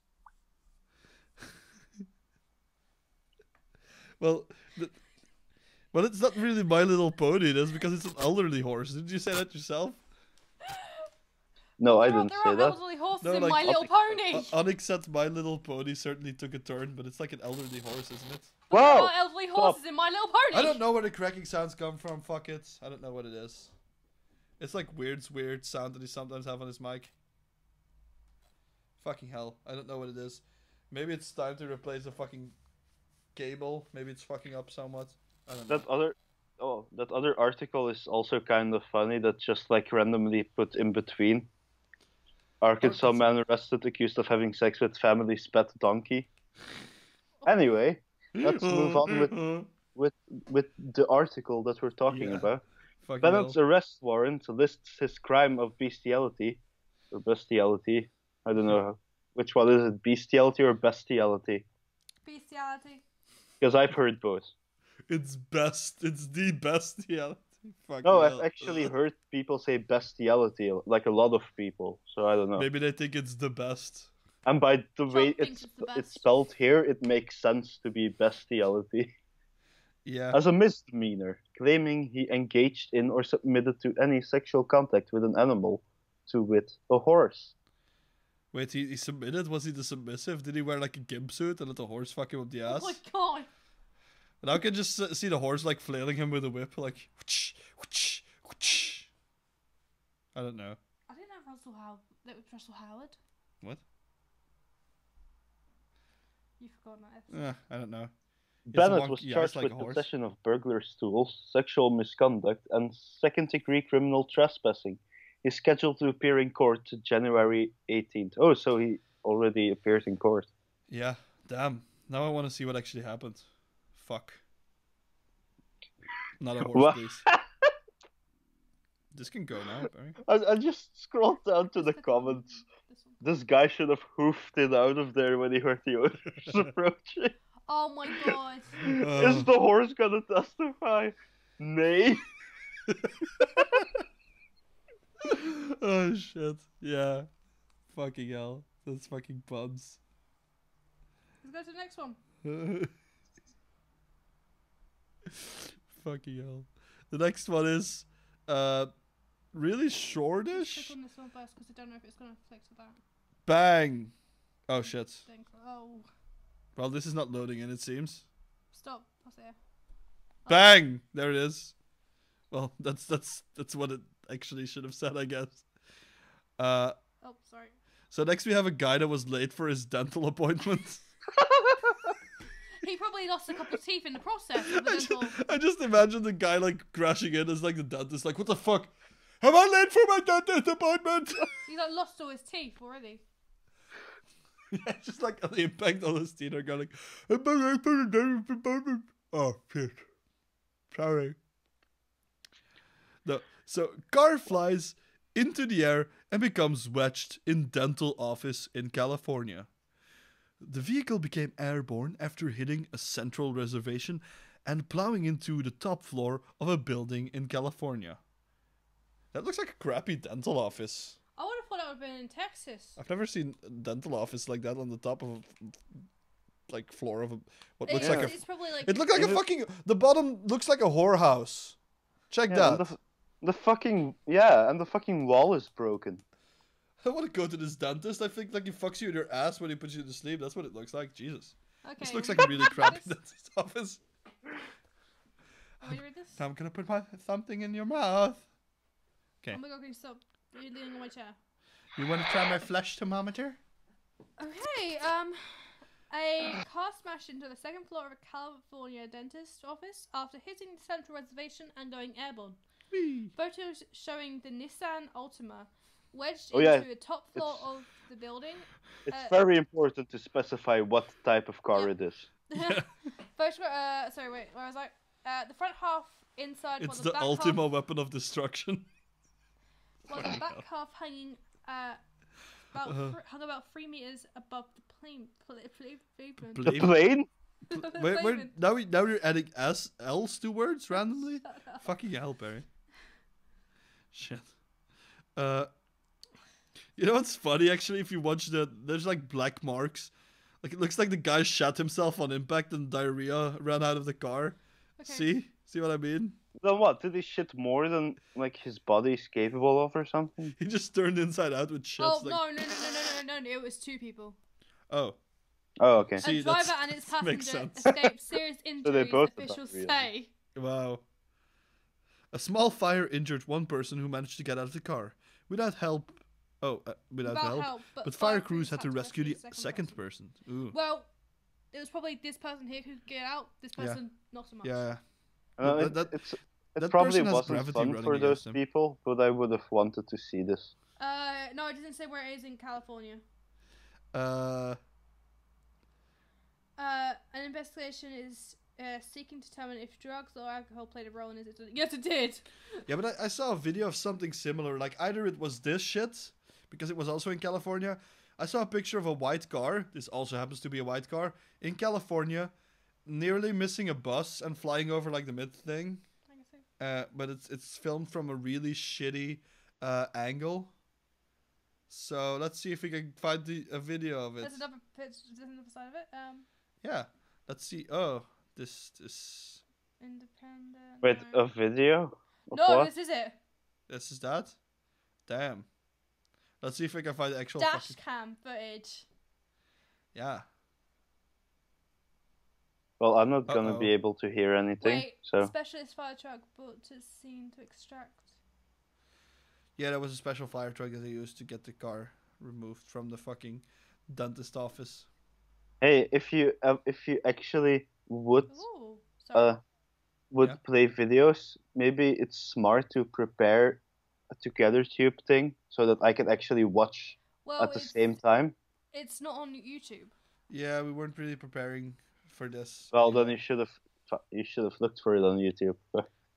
Well, it's not really My Little Pony. That's because it's an elderly horse. Didn't you say that yourself? No, I didn't there say are that. elderly horses No, in like, My Little Pony. Onyx said My Little Pony certainly took a turn, but it's like an elderly horse, isn't it? There Wow! are elderly horses in My Little Pony. I don't know where the cracking sounds come from. Fuck it. I don't know what it is. It's like weird sound that he sometimes have on his mic. Fucking hell. I don't know what it is. Maybe it's time to replace the fucking cable. Maybe it's fucking up somewhat. I don't know. That other article is also kind of funny. That's just like randomly put in between. Arkansas man arrested accused of having sex with family's pet donkey. Anyway, let's move on with the article that we're talking about. Bennett's arrest warrant lists his crime of bestiality, or bestiality. I don't know which one is it, bestiality or bestiality? Bestiality. Because I've heard both. It's the bestiality. No, I've actually heard people say bestiality, like a lot of people. So I don't know. Maybe they think it's the best. And by the John way thinks it's spelled here, it makes sense to be bestiality. Yeah. As a misdemeanor, claiming he engaged in or submitted to any sexual contact with an animal, to wit, a horse. Wait, he submitted? Was he the submissive? Did he wear like a gimp suit and let the horse fuck him up the ass? Oh my god. And I can just see the horse like flailing him with a whip, like whoosh, whoosh, whoosh. I don't know. I didn't know that was Russell Howard. What? You've forgotten that. I don't know. Bennett was charged with possession of burglar's tools, sexual misconduct, and second-degree criminal trespassing. He's scheduled to appear in court January 18th. Oh, so he already appeared in court. Yeah, damn. Now I want to see what actually happened. Fuck. Not a horse, please. This can go now, Barry. I just scrolled down to the comments. This guy should have hoofed it out of there when he heard the owners approaching. Oh my god. Is the horse gonna testify? Nay. Oh shit. Yeah. Fucking hell. That's fucking puns. Let's go to the next one. Fucking hell. The next one is really shortish. Click on this one first because I don't know if it's gonna flex with that. Bang. Oh shit. Oh. Well, this is not loading in, it seems. Stop. What's there? Oh. Bang! There it is. Well, that's what it actually should have said, I guess. Oh, sorry. So next we have a guy that was late for his dental appointment. He probably lost a couple of teeth in the process of the dental. I just imagine the guy like crashing in as like the dentist, like, what the fuck? Am I late for my dentist appointment? He like lost all his teeth already. Yeah, just like on the impact on his teeth are going like, am I late for the dentist appointment? Oh shit. Sorry. No. So car flies into the air and becomes wedged in dental office in California. The vehicle became airborne after hitting a central reservation and plowing into the top floor of a building in California. That looks like a crappy dental office. I would have thought that would have been in Texas. I've never seen a dental office like that on the top of a like floor of a what looks It's like a. it's probably like It looked like a fucking. The bottom looks like a whorehouse. Check that. And the fucking wall is broken. I want to go to this dentist. I think like he fucks you in your ass when he puts you to sleep. That's what it looks like. Jesus. Okay. This looks like a really crappy dentist office. Want me to read this? I'm gonna put something in your mouth. Okay. Oh my god, can you stop? You're leaning on my chair. You want to try my flesh thermometer? Okay, a car smashed into the second floor of a California dentist office after hitting the central reservation and going airborne. Whee. Photos showing the Nissan Altima wedged Oh, yeah. into the top floor It's- of the building. It's Uh, very important to specify what type of car Yep. it is. Yeah. Sorry, wait, where was I? The front half inside, It's while the the back ultimate half, weapon of destruction. while the back half hanging hung about 3 meters above the plane. Pavement. The plane? Wait, now you're adding else to words randomly? Fucking hell, Barry. Shit. You know what's funny actually? If you watch there's like black marks. Like it looks like the guy shot himself on impact and diarrhea ran out of the car. Okay. See what I mean? Then what? Did he shit more than like his body's capable of or something? He just turned inside out with shit. Oh, like, no, it was 2 people. Oh, Oh, okay. See, A driver that's- and its makes passenger sense. escaped serious injuries, both had officials diarrhea. say. wow. A small fire injured one person who managed to get out of the car without help. Without help. But fire crews had to rescue the second person. Ooh. Well, it was probably this person here who could get out. This person, not so much. Yeah. It that probably person has wasn't gravity fun running for those against him. people, but I would have wanted to see this. No, it doesn't say where it is in California. An investigation is seeking to determine if drugs or alcohol played a role in it. Yes, it did. Yeah, but I saw a video of something similar. Like either it was this shit, because it was also in California. I saw a picture of a white car. This also happens to be a white car in California, nearly missing a bus and flying over like the mid thing. I guess so. But it's filmed from a really shitty angle. So let's see if we can find a video of it. There's another picture. There's another side of it. Yeah, let's see. Oh, this. Independent. Wait, no. a video? Of No, what? this is it. This is that. Damn. Let's see if we can find the actual. Dash fucking... cam footage. Yeah. Well, I'm not gonna Uh-oh. be able to hear anything, Wait, so... specialist fire truck brought to scene to extract. Yeah, there was a special fire truck that they used to get the car removed from the fucking dentist office. Hey, if you actually would Ooh, sorry. would Yeah. play videos, maybe it's smart to prepare a together tube thing so that I can actually watch well, at the same time. It's not on YouTube. Yeah, we weren't really preparing for this. Well, then anyway. you should have looked for it on YouTube.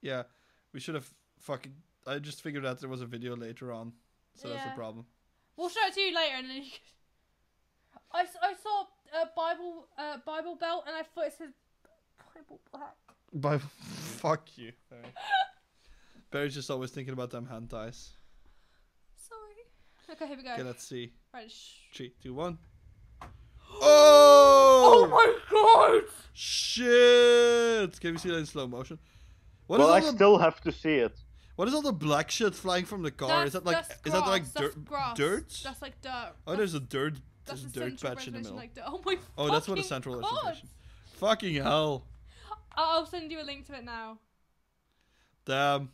Yeah, we should have fucking. I just figured out there was a video later on, so that's the Yeah. problem. We'll show it to you later, and then you can... I saw a Bible belt, and I thought it said Bible black. By fuck you, Barry. Barry's just always thinking about them hentais. Sorry. Okay, here we go. Okay, let's see. Right. 3, 2, 1. Oh Oh! my god! Shit! Can we see that in slow motion? What is Well, I all the still have to see it. What is all the black shit flying from the car? Is that like That's grass. dirt? That's like dirt. Oh, there's a dirt. That's There's a a dirt central patch in the reservation, middle. like dirt. Oh my. Oh, that's what a fucking central god. reservation. Fucking hell! I'll send you a link to it now. Damn.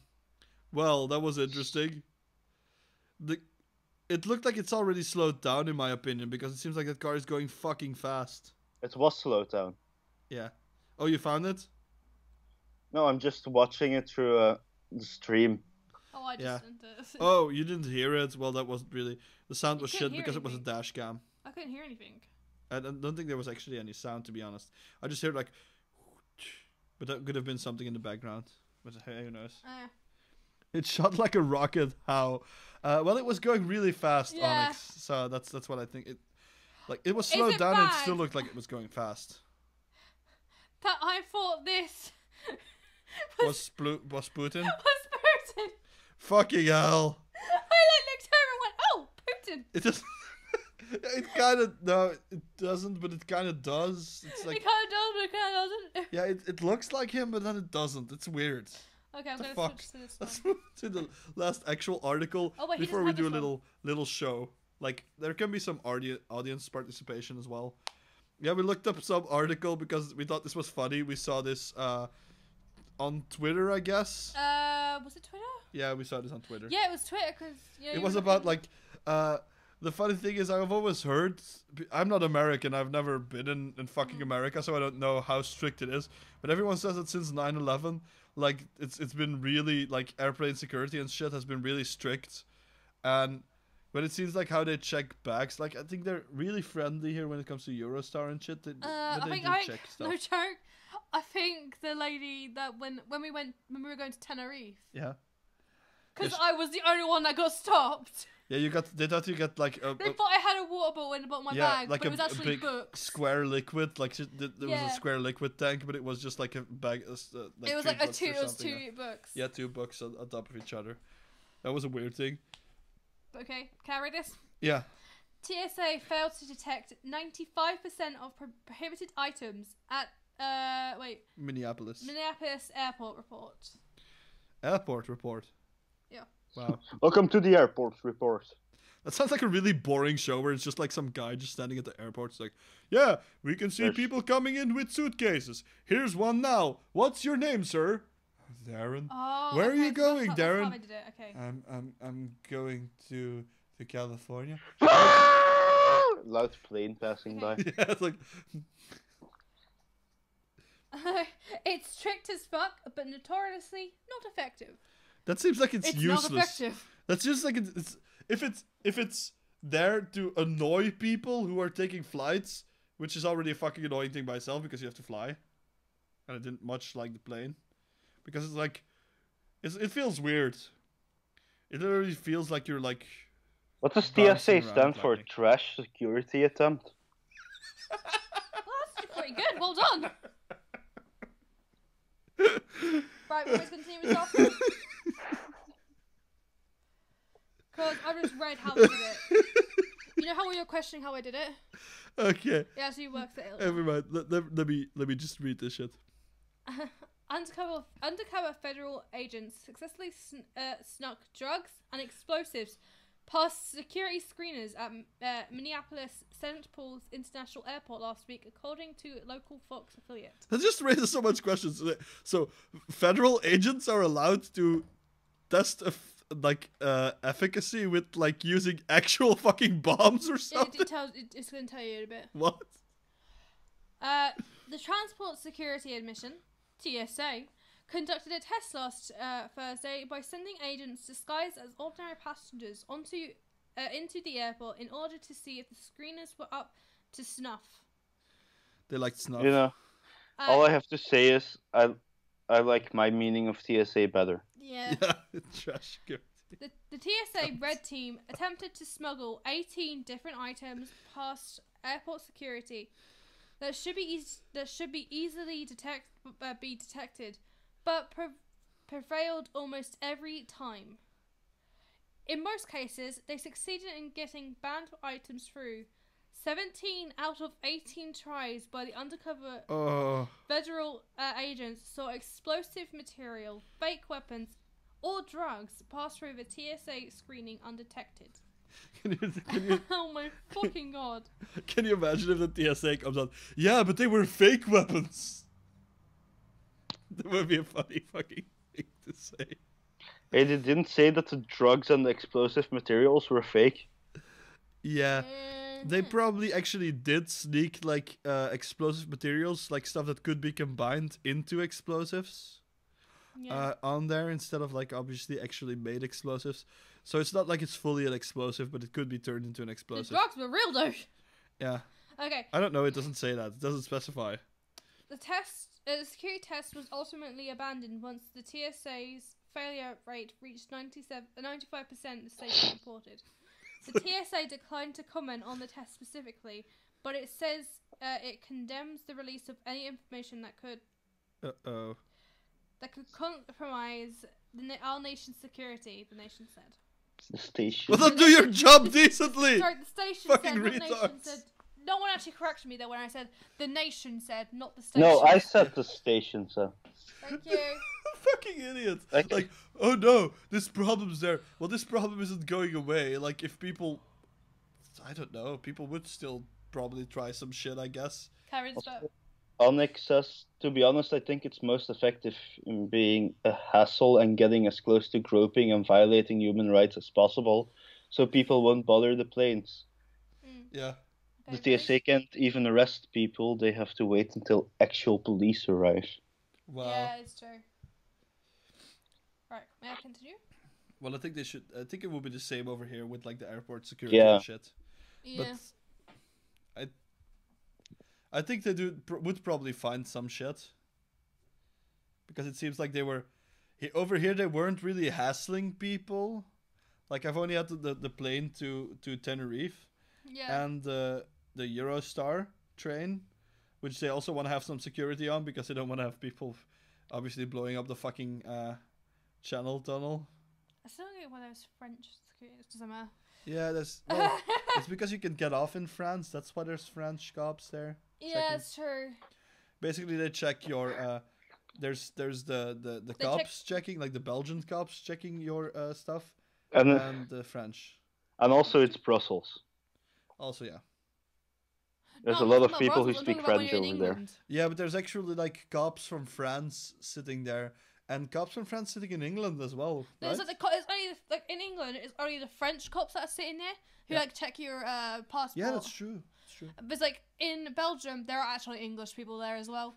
Well, that was interesting. It looked like it's already slowed down in my opinion because it seems like that car is going fucking fast. It was slowed down. Yeah. Oh, you found it? No, I'm just watching it through the stream. Oh, I just Yeah. sent it. Oh, you didn't hear it? Well, that wasn't really... The sound You was couldn't shit hear because it was a anything. dash cam. I couldn't hear anything. I don't think there was actually any sound, to be honest. I just heard like... But that could have been something in the background. But hey, who knows? It shot like a rocket. How? Well, it was going really fast, Yeah. Onyx. So that's what I think. It was Is slowed it down and it bad? still looked like it was going fast. That I thought this Was Putin? was Putin. Fucking hell! I looked over and went, "Oh, Putin." It just. It kind of no, it doesn't, but it kind of does. It's like It kind of does, but it kind of doesn't. yeah, it looks like him, but then it doesn't. It's weird. Okay, I'm The gonna fuck? switch to this Let's one. move to the last actual article Oh, wait, he before doesn't we have do a this one. little show. Like there can be some audience participation as well. Yeah, we looked up some article because we thought this was funny. We saw this on Twitter, I guess. Was it Twitter? Yeah, we saw this on Twitter. Yeah, it was Twitter because It was about like the funny thing is I've always heard I'm not American, I've never been in fucking America, so I don't know how strict it is, but everyone says that since 9/11 like it's been really like airplane security and shit has been really strict, and But it seems like how they check bags. Like I think they're really friendly here when it comes to Eurostar and shit. But they do check stuff. No joke. I think the lady that when we were going to Tenerife. Yeah. Because I was the only one that got stopped. Yeah, they thought you got like they thought I had a water bottle in the bottom of my bag, like but it was actually big books. Square liquid, like there was a square liquid tank, but it was just like a bag. Like it was like two books. Yeah, 2 books on top of each other. That was a weird thing. Okay, can I read this? Yeah. TSA failed to detect 95% of prohibited items at Minneapolis Airport report. Airport report. Yeah. Wow. Welcome to the airport report. That sounds like a really boring show where it's just like some guy just standing at the airport. It's like, yeah, we can see people coming in with suitcases. Here's one now. What's your name, sir? Darren. Oh, where are you going, that's Darren? how I did it. Okay. I'm going to California. Loud plane passing by. Yeah, it's like it's strict as fuck, but notoriously not effective. that seems like it's useless. Not effective. That's just like it's if it's there to annoy people who are taking flights, which is already a fucking annoying thing by itself because you have to fly, and I didn't much like the plane because it's like it feels weird. It literally feels like you're like. What does TSA stand for? Like... Trash security attempt. Well, that's pretty good. Well done. Right, we'll always continue with South. Because I just read how they did it. You know how we were questioning how I did it? Okay. It actually works at Never mind. Let me just read this shit. Undercover federal agents successfully snuck drugs and explosives past security screeners at Minneapolis St. Paul's International Airport last week, according to local Fox affiliate. That just raises so much questions. So, federal agents are allowed to test efficacy with like using actual fucking bombs or something? It's going to tell you in a bit. What? The Transport Security Admission, TSA, conducted a test last Thursday by sending agents disguised as ordinary passengers into the airport in order to see if the screeners were up to snuff. They like snuff. You know, all I have to say is I like my meaning of TSA better. Yeah. Trash security. The TSA red team attempted to smuggle 18 different items past airport security that should be easily detected, but prevailed almost every time. In most cases, they succeeded in getting banned items through. 17 out of 18 tries by the undercover federal agents saw explosive material, fake weapons, or drugs pass through the TSA screening undetected. Can you, oh my fucking god. Can you imagine if the TSA comes out, yeah, but they were fake weapons? That would be a funny fucking thing to say. Hey, they didn't say that the drugs and the explosive materials were fake. Yeah. They probably actually did sneak like explosive materials, like stuff that could be combined into explosives on there instead of like obviously actually made explosives. So it's not like it's fully an explosive, but it could be turned into an explosive. The drugs were real though. Yeah. Okay. I don't know, it doesn't say that. It doesn't specify. The security test was ultimately abandoned once the TSA's failure rate reached 95%, the station reported. The TSA declined to comment on the test specifically, but it says it condemns the release of any information that could compromise our nation's security, the nation said. The station. Well, then do your job decently! Sorry, the station fucking said, retards. The nation said. No one actually corrected me there when I said the nation said, not the station. No, I said the station said. Thank you. Fucking idiot. Like, oh no, this problem's there. Well, this problem isn't going away. Like, if people... I don't know. People would still probably try some shit, I guess. Karen's vote. Onyx says, to be honest, I think it's most effective in being a hassle and getting as close to groping and violating human rights as possible, so people won't bother the planes. Yeah. The TSA can't even arrest people, they have to wait until actual police arrive. Wow. Yeah, it's true. Right, may I continue? Well, I think they should. I think it will be the same over here with like the airport security Yeah. and shit. Yeah. But I think they would probably find some shit because it seems like they were over here. They weren't really hassling people. Like I've only had the plane to Tenerife Yeah. and the Eurostar train, which they also want to have some security on because they don't want to have people obviously blowing up the fucking Channel Tunnel. I still don't get why there's French security. It doesn't matter. Yeah, it's because you can get off in France. That's why there's French cops there. Yeah, it's true. Basically, they check your. There's the cops checking, like the Belgian cops checking your stuff, and the French. And also, it's Brussels. Also, yeah. There's No, a lot I'm of talking about people who Brussels, I'm speak talking about French when you're in over there. England. Yeah, but there's actually like cops from France sitting there, and cops from France sitting in England as well. There's Right? like it's only like in England. It's only the French cops that are sitting there who Yeah. like check your passport. Yeah, that's true. It's true. But it's like in Belgium, there are actually English people there as well.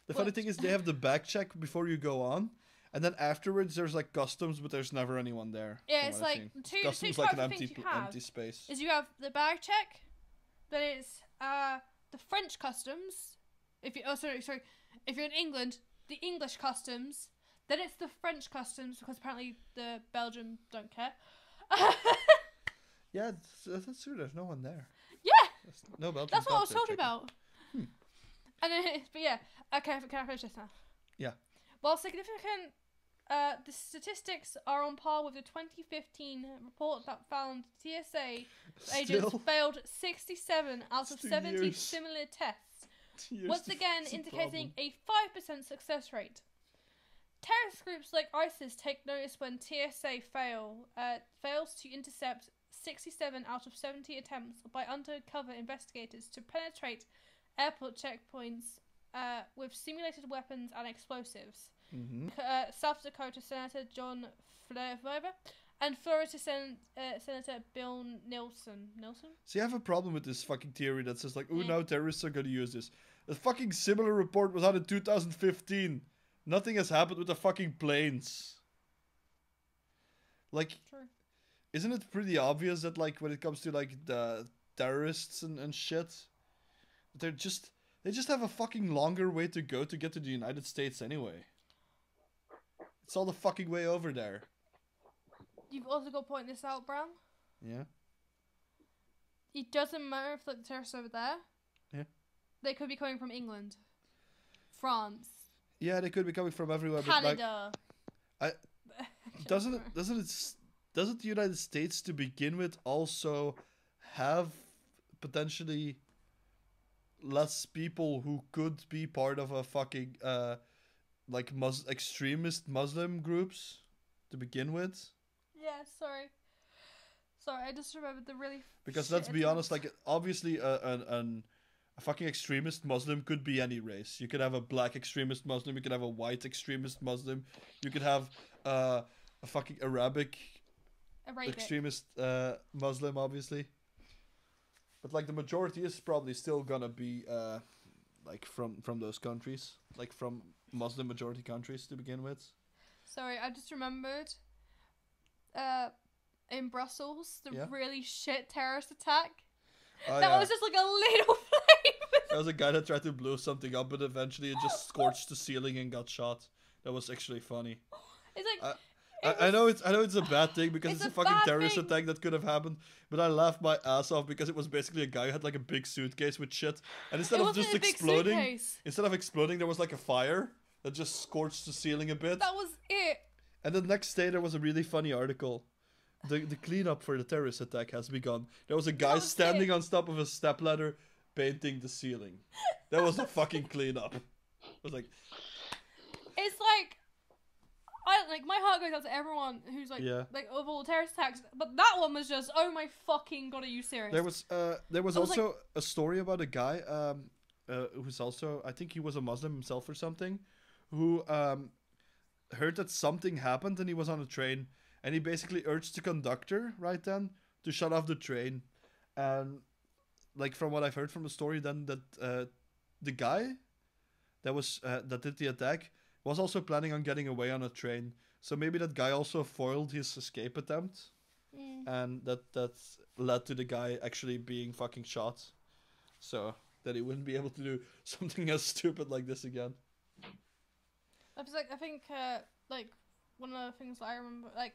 The funny thing is they have the back check before you go on, and then afterwards there's like customs, but there's never anyone there. Yeah, from it's what I've like seen. two Customs types like an of things you have. empty space. Is you have the bag check, then it's the French customs. If you sorry, if you're in England, the English customs. Then it's the French customs because apparently the Belgium don't care. Yeah, that's true. There's no one there. Yeah, No Belgian that's what I was cops there talking checking. about. And then, but yeah, okay, can I finish this now? Yeah. While significant, the statistics are on par with the 2015 report that found TSA agents Still? failed 67 out of Still 70 years. similar tests, Here's once the again fucking indicating problem. a 5% success rate. Terrorist groups like ISIS take notice when TSA fails to intercept 67 out of 70 attempts by undercover investigators to penetrate airport checkpoints with simulated weapons and explosives. Mm-hmm. South Dakota Senator John Flerver and Florida Senator Bill Nelson. See, I have a problem with this fucking theory that says like, oh, Yeah. now terrorists are gonna use this. A fucking similar report was out in 2015. Nothing has happened with the fucking planes. Like, True. isn't it pretty obvious that like when it comes to like the terrorists and shit, they just have a fucking longer way to go to get to the United States anyway. It's all the fucking way over there. You've also got to point this out, Brown. Yeah. It doesn't matter if the terrorists are over there. Yeah. They could be coming from England, France, Yeah, they could be coming from everywhere, but like, Canada. doesn't the United States to begin with also have potentially less people who could be part of a fucking like extremist Muslim groups to begin with? Yeah, sorry, I just remembered the really. Because shit let's be honest, attempts. like obviously a fucking extremist Muslim could be any race. You could have a black extremist Muslim, you could have a white extremist Muslim, you could have a fucking Arabic extremist Muslim, obviously. But like the majority is probably still gonna be like from those countries, like from Muslim majority countries to begin with. Sorry, I just remembered. In Brussels, the Yeah? really shit terrorist attack. Oh, That yeah. was just like a little flame. There was a guy that tried to blow something up, but eventually it just scorched the ceiling and got shot. That was actually funny. It's like I know it's a bad thing because It's it's a a fucking bad terrorist thing. attack that could have happened, but I laughed my ass off because it was basically a guy who had like a big suitcase with shit, and instead it of wasn't just a big exploding, suitcase. there was like a fire that just scorched the ceiling a bit. That was it. And the next day there was a really funny article. The cleanup for the terrorist attack has begun. There was a guy was standing it. on top of a stepladder painting the ceiling. That was a fucking cleanup. I was like, It's like my heart goes out to everyone who's like Yeah. like of all terrorist attacks, but that one was just oh my fucking god, are you serious? there was I was also a story about a guy who's also, I think he was a Muslim himself or something, who heard that something happened and he was on a train and he basically urged the conductor right then to shut off the train. And like from what I've heard from the story then, that the guy that was that did the attack was also planning on getting away on a train. So maybe that guy also foiled his escape attempt, and that led to the guy actually being fucking shot, so that he wouldn't be able to do something as stupid like this again. I think like one of the things that I remember, like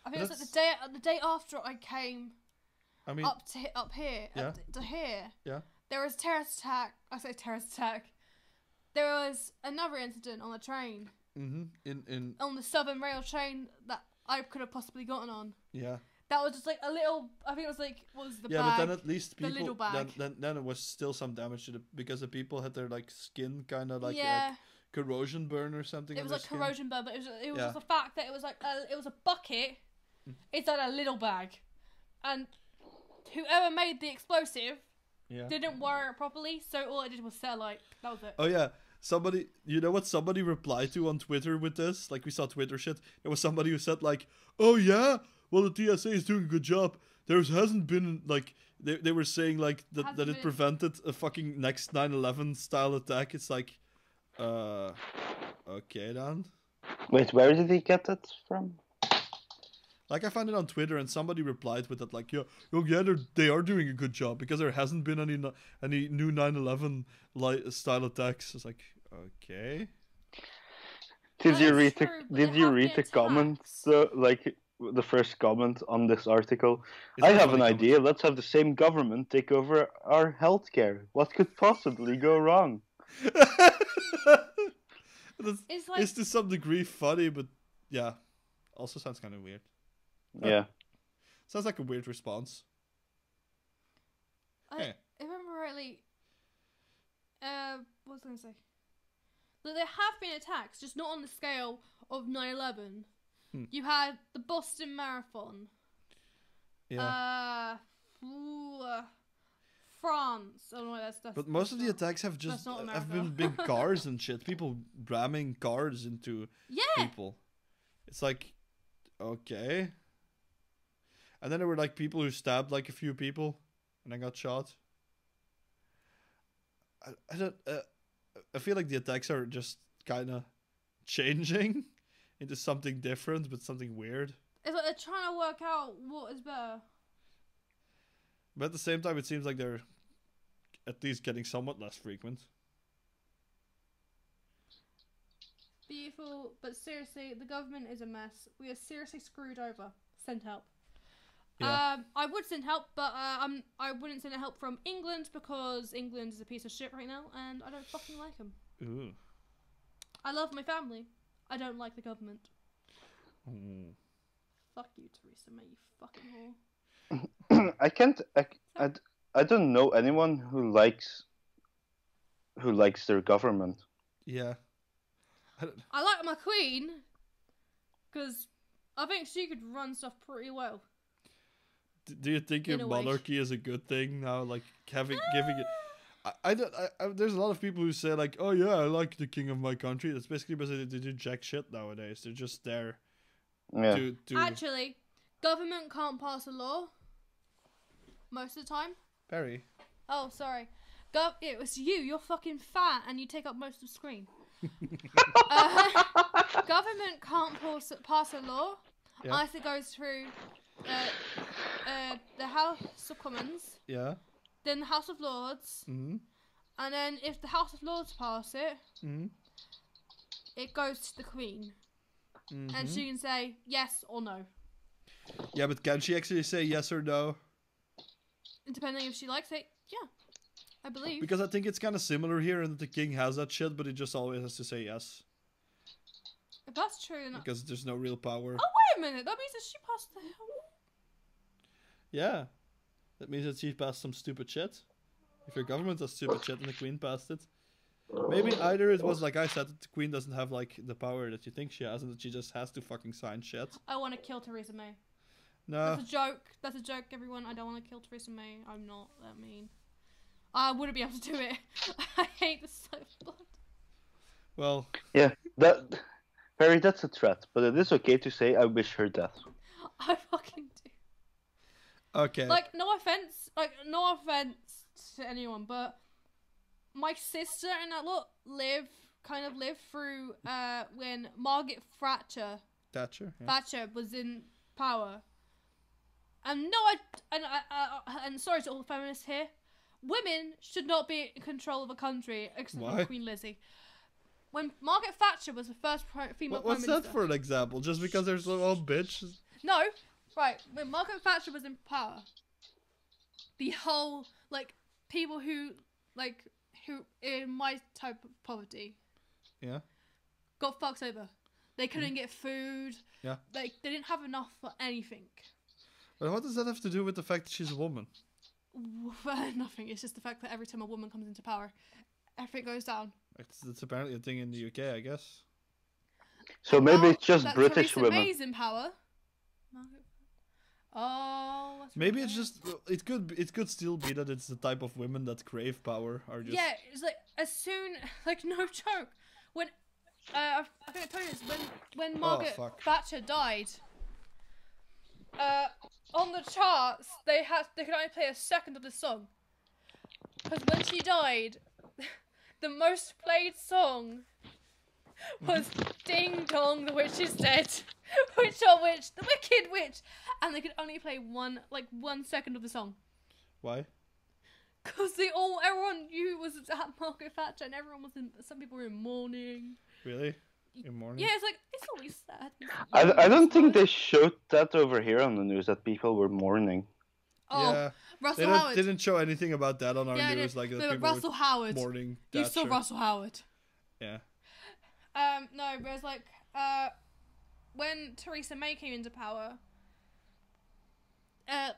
I think But it was like the day after I came. I mean, up here, yeah. up to here. Yeah. There was a terrorist attack. I say terrorist attack. There was another incident on the train. In on the Southern Rail train that I could have possibly gotten on. Yeah. That was just like a little. I think it was like what was the yeah, bag? but then at least people the little bag. Then it was still some damage to because the people had their like skin kind of like yeah. corrosion burn or something. It was on like their skin. corrosion burn, but it was Yeah. just the fact that it was like it was a bucket. It's like a little bag, and whoever made the explosive didn't wire it properly, so all it did was set light. That was it. Oh yeah. Somebody, you know what somebody replied to on Twitter with this? Like, we saw Twitter shit. There was somebody who said, like, oh yeah, well, the TSA is doing a good job. There hasn't been, like, they were saying, like, that it prevented a fucking next 9/11 style attack. It's like, okay then. Wait, where did he get that from? Like, I found it on Twitter, and somebody replied with that, like, yeah, they are doing a good job, because there hasn't been any new 9/11 style attacks. It's like, okay. Did you read the attacks. comments? Like the first comment on this article. It's I not have an funny idea. Let's have the same government take over our healthcare. What could possibly go wrong? It's to some degree funny, but yeah, also sounds kind of weird. Yeah. Sounds like a weird response. If I remember rightly, what was I going to say? That there have been attacks, just not on the scale of 9/11. You had the Boston Marathon. Yeah. France. Oh no, that's but most of the attacks have been big cars and shit. People ramming cars into people. It's like, okay. And then there were like people who stabbed like a few people and then got shot. I feel like the attacks are just kind of changing into something different, but something weird. It's like they're trying to work out what is better. But at the same time, it seems like they're at least getting somewhat less frequent. Beautiful, but seriously, the government is a mess. We are seriously screwed over. Send help. Yeah. I would send help, but I wouldn't send help from England because England is a piece of shit right now, and I don't fucking like them. Ooh. I love my family. I don't like the government. Ooh. Fuck you, Theresa May, you fucking whore. I don't know anyone who likes their government. Yeah. I like my queen because I think she could run stuff pretty well. Do you think your monarchy is a good thing now? Like giving it. I there's a lot of people who say like, oh yeah, I like the king of my country. That's basically because they do jack shit nowadays. They're just there. Yeah. To Actually, government can't pass a law most of the time. Perry. Oh, sorry. It was you. You're fucking fat and you take up most of the screen. Government can't pass a law unless it goes through the House of Commons. Yeah. Then the House of Lords. Mm-hmm. And then if the House of Lords pass it, it goes to the Queen. Mm-hmm. And she can say yes or no. Yeah, but can she actually say yes or no? Depending if she likes it, yeah. I believe. Because I think it's kind of similar here in that the king has that shit, but he just always has to say yes. If that's true, then... Because there's no real power. Oh, wait a minute. That means that she passed the... Yeah. That means that she passed some stupid shit. If your government does stupid shit and the queen passed it. Maybe either it was like I said, that the queen doesn't have like the power that you think she has and that she just has to fucking sign shit. I want to kill Theresa May. No. That's a joke. That's a joke, everyone. I don't want to kill Theresa May. I'm not that mean. I wouldn't be able to do it. I hate the sight of blood. Well. Yeah, Perry, that's a threat, but it is okay to say I wish her death. I fucking do. Okay. Like, no offense to anyone, but my sister and that lot live kind of lived through when Margaret Thatcher was in power. And and sorry to all the feminists here, women should not be in control of a country except for Queen Lizzie. When Margaret Thatcher was the first female prime minister. What's that for an example? Just because there's a little bitch? No, right. When Margaret Thatcher was in power, the whole people who in my type of poverty, got fucked over. They couldn't get food. Yeah. They didn't have enough for anything. But what does that have to do with the fact that she's a woman? Nothing. It's just the fact that every time a woman comes into power, everything goes down. It's apparently a thing in the UK, I guess. So maybe it's just British Theresa women. May's in power. Oh. Maybe it's just it could still be that it's the type of women that crave power are just. Yeah, it's as soon no joke when I think I told you this when Margaret Thatcher died. On the charts, they could only play a second of the song because when she died, the most played song was "Ding Dong, the Witch is Dead," Witch or Witch, the Wicked Witch, and they could only play 1 second of the song. Why? Because everyone knew it was at Margaret Thatcher, and everyone was some people were in mourning. Really? In mourning? Yeah, it's always sad. I don't think they showed that over here on the news, that people were mourning. Oh, yeah. Russell Howard. They didn't show anything about that on our news, like that people Russell Howard. mourning You Thatcher. saw Russell Howard. Yeah. No, but it's when Theresa May came into power,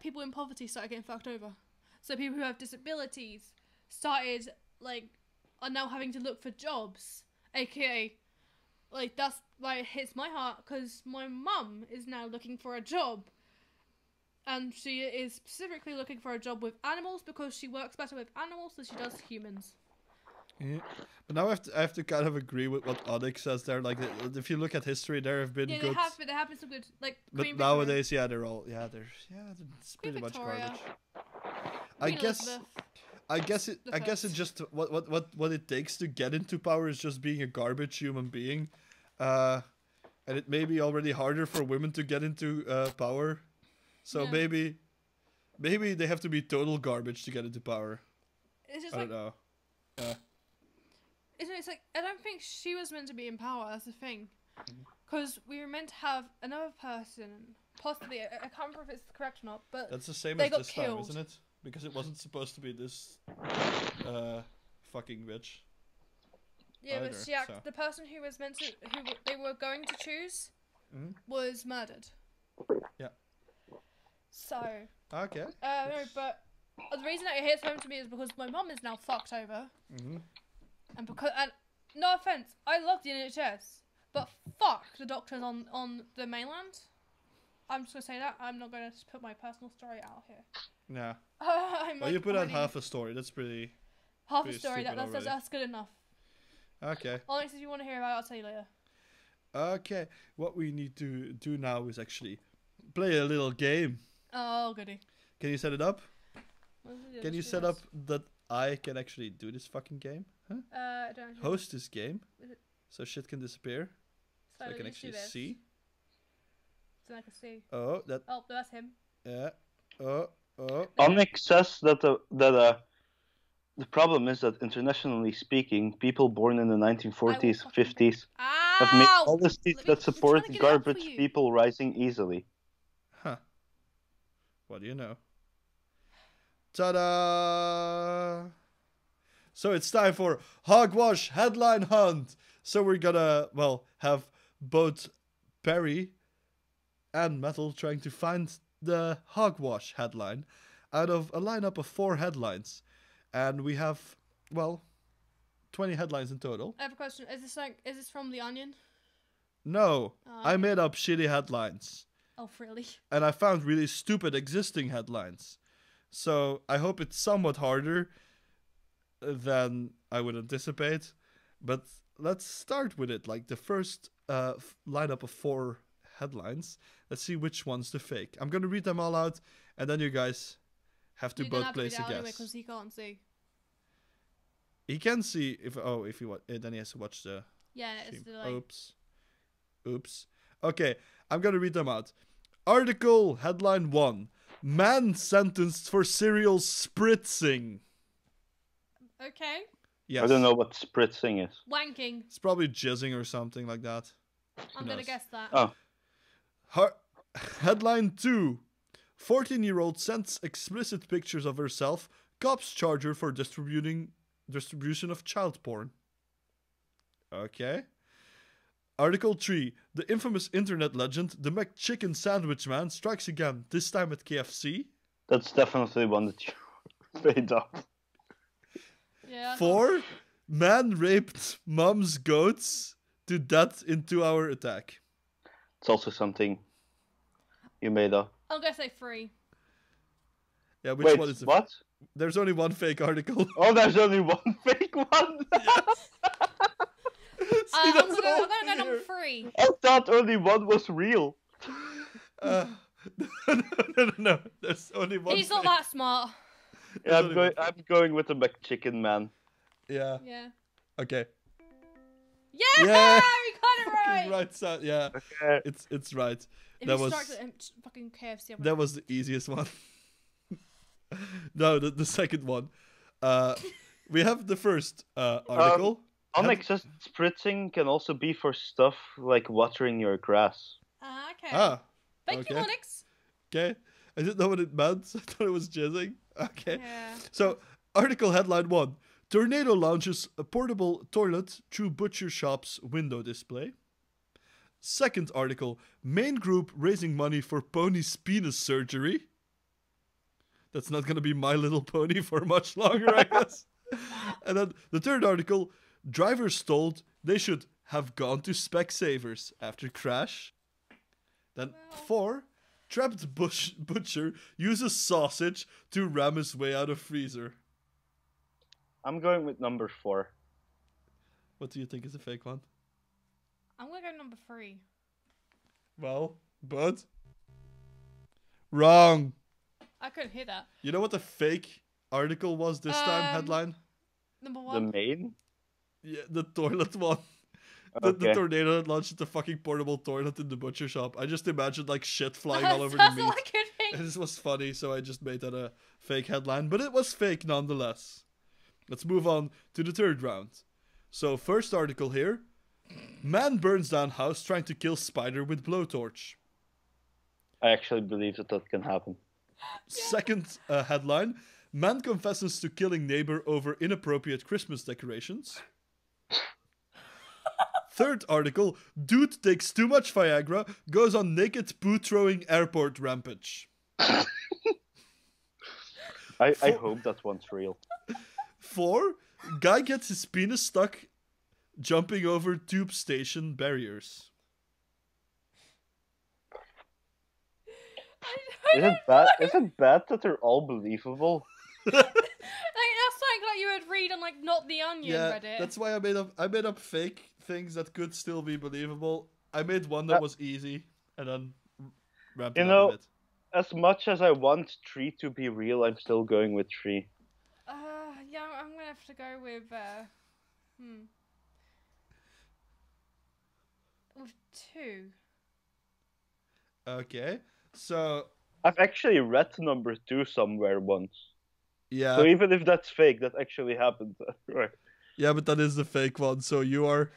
people in poverty started getting fucked over. So people who have disabilities are now having to look for jobs, aka, that's why it hits my heart, because my mum is now looking for a job. And she is specifically looking for a job with animals because she works better with animals than she does humans. Yeah. But now I have to kind of agree with what Onyx says there. Like, if you look at history, there have been good. There have been some good, But Queen nowadays, they're all it's pretty much Victoria. garbage. I guess it just what it takes to get into power is just being a garbage human being, and it may be already harder for women to get into power, so maybe they have to be total garbage to get into power. It's just I don't know. Yeah. It's I don't think she was meant to be in power. That's the thing, because we were meant to have another person, possibly. I can't remember if it's correct or not, but That's the same they as got this killed. time, isn't it? Because it wasn't supposed to be this fucking bitch. Yeah, either, but the person who they were going to choose was murdered. Yeah. So. Okay. No, but the reason that it hits home to me is because my mum is now fucked over. And no offense, I love the NHS, but fuck the doctors on the mainland. I'm just gonna say that. I'm not gonna put my personal story out here. Yeah. Well, you put out half a story. That's pretty. Half a story. That's good enough. Okay. Alex, if you want to hear about it, I'll tell you later. Okay. What we need to do now is actually play a little game. Oh, goody. Can you set it up? Can you set up that I can actually do this fucking game? Huh? I don't know. Host this game, so shit can disappear. So I can let me actually this. see. So I can see. Oh, that's him. Yeah. Oh. Onyx says that the problem is that internationally speaking, people born in the 1940s, 50s have made policies that support garbage people rising easily. Huh. What do you know? Ta-da! So it's time for Hogwash Headline Hunt. So we're gonna, have both Perry and Metal trying to find the Hogwash headline out of a lineup of 4 headlines. And we have, 20 headlines in total. I have a question. Is this from The Onion? No, I made up shitty headlines. Oh, really? And I found really stupid existing headlines. So I hope it's somewhat harder than I would anticipate. But let's start with it. Like the first lineup of 4 headlines. Let's see which one's the fake. I'm going to read them all out. And then you guys have to both place a guess. Because he can't see. He can see if he then he has to watch the Yeah, it's stream. the, like... Oops. Okay, I'm gonna read them out. Article headline 1: Man sentenced for serial spritzing. Okay. Yes. I don't know what spritzing is. Wanking. It's probably jizzing or something like that. I'm gonna guess that. Oh. Headline 2: 14-year-old sends explicit pictures of herself. Cops charge her for distribution of child porn. Okay. Article 3: the infamous internet legend, the McChicken Sandwich Man, strikes again, this time at KFC. That's definitely one that you made up. Yeah. 4: man raped mom's goats to death in 2-hour attack. It's also something you made up. I'm gonna say 3. Yeah, which Wait, one is it? what? There's only one fake article. Oh, there's only one fake one? Yes. See, I'm that's gonna all go number clear. 3. I thought only one was real. No. There's only one. He's not fake. that smart. Yeah, There's I'm going with the McChicken Man. Yeah. Yeah. Okay. Yeah! Yeah. We got it right! Right sound. Yeah. Okay. It's right. If That you was start to fucking KFC, I'm that was the easiest one. No, the second one. We have the first article. Unexist spritzing can also be for stuff like watering your grass. okay. Thank you, okay. Onyx. Okay. I didn't know what it meant. I thought it was jizzing. Okay. Yeah. So, article headline 1: Tornado launches a portable toilet through butcher shop's window display. Second article: main group raising money for pony's penis surgery. That's not gonna be My Little Pony for much longer, I guess. And then the third article: drivers told they should have gone to Specsavers after crash. Then 4: trapped butcher uses sausage to ram his way out of freezer. I'm going with number 4. What do you think is a fake one? I'm gonna go number 3. Well, but wrong. I couldn't hear that. You know what the fake article was this time? Headline? Number The 1. main? Yeah, the toilet one. The Okay. tornado that launched the fucking portable toilet in the butcher shop. I just imagined like shit flying all over the That's meat. all I could think. And this was funny, so I just made that a fake headline, but it was fake nonetheless. Let's move on to the third round. So, first article here. Man burns down house trying to kill spider with blowtorch. I actually believe that can happen. Second headline. Man confesses to killing neighbor over inappropriate Christmas decorations. Third article. Dude takes too much Viagra, goes on naked poo-throwing airport rampage. I hope that one's real. 4. Guy gets his penis stuck jumping over tube station barriers. Is it bad that they're all believable? Like, that's something like you would read on like Not the Onion Yeah, Reddit. that's why I made up fake things that could still be believable. I made one that was easy and then ramped it up a bit. As much as I want 3 to be real, I'm still going with 3. Yeah, I'm gonna have to go with with 2. Okay, so I've actually read number 2 somewhere once. yeah, So even if that's fake, that actually happened. Right. yeah, but that is the fake one. So you are.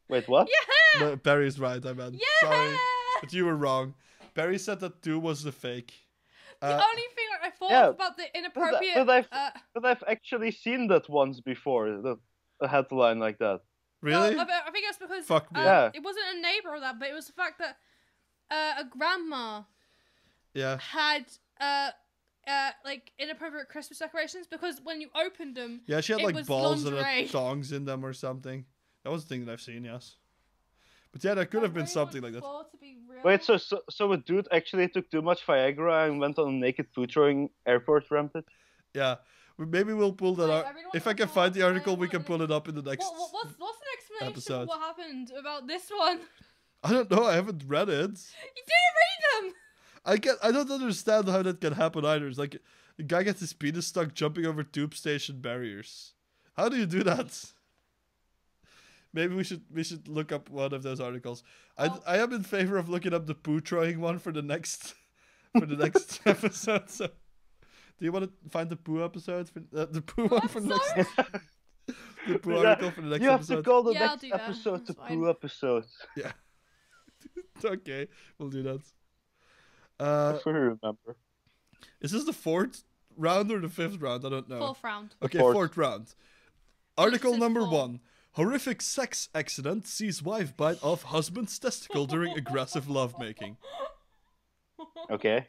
Wait, what? Yeah! No, Barry's right. I meant. Yeah! Sorry, but you were wrong. Barry said that 2 was the fake. The only thing I thought about the inappropriate... But I've actually seen that once before, a headline like that. Really? Well, I think it's because Fuck me. Yeah. it wasn't a neighbor or that, but it was the fact that a grandma Yeah. had like inappropriate Christmas decorations because when you opened them, Yeah, she had it like was balls lingerie. and thongs in them or something. That was the thing that I've seen, yes. But yeah, that could have been something like that. To be real. Wait, so a dude actually took too much Viagra and went on a naked food throwing airport rampage? Yeah. Maybe we'll pull that Wait, out. I really If want I can to find the know- article, I we want can to- pull it up in the next what's the explanation episode. of what happened about this one? I don't know, I haven't read it. You didn't read them! I don't understand how that can happen either. It's like a guy gets his penis stuck jumping over tube station barriers. How do you do that? Maybe we should look up one of those articles. I am in favor of looking up the poo throwing one for the next episode. So, do you want to find the poo episode for the poo one for the next? The poo article for the next episode. You have to call the I'll next do that. episode the That's fine. poo episode. Yeah. Okay, we'll do that. If we remember. Is this the 4th round or the 5th round? I don't know. 4th round. Okay, Fourth. 4th round. Article says number 4. 1. Horrific sex accident sees wife bite off husband's testicle during aggressive lovemaking. Okay.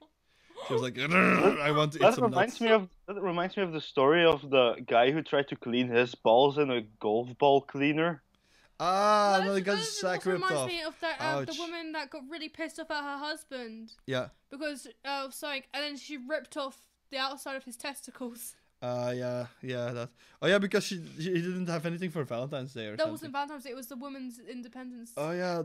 She was like, I want to eat That some reminds nuts. me of the story of the guy who tried to clean his balls in a golf ball cleaner. Ah, no, he got his This sack also ripped reminds off. me of the Ouch. woman that got really pissed off at her husband Yeah. because something, and then she ripped off the outside of his testicles. Yeah, that. Oh, yeah, because she didn't have anything for Valentine's Day or That something. wasn't Valentine's Day, it was the Women's Independence. Oh, yeah,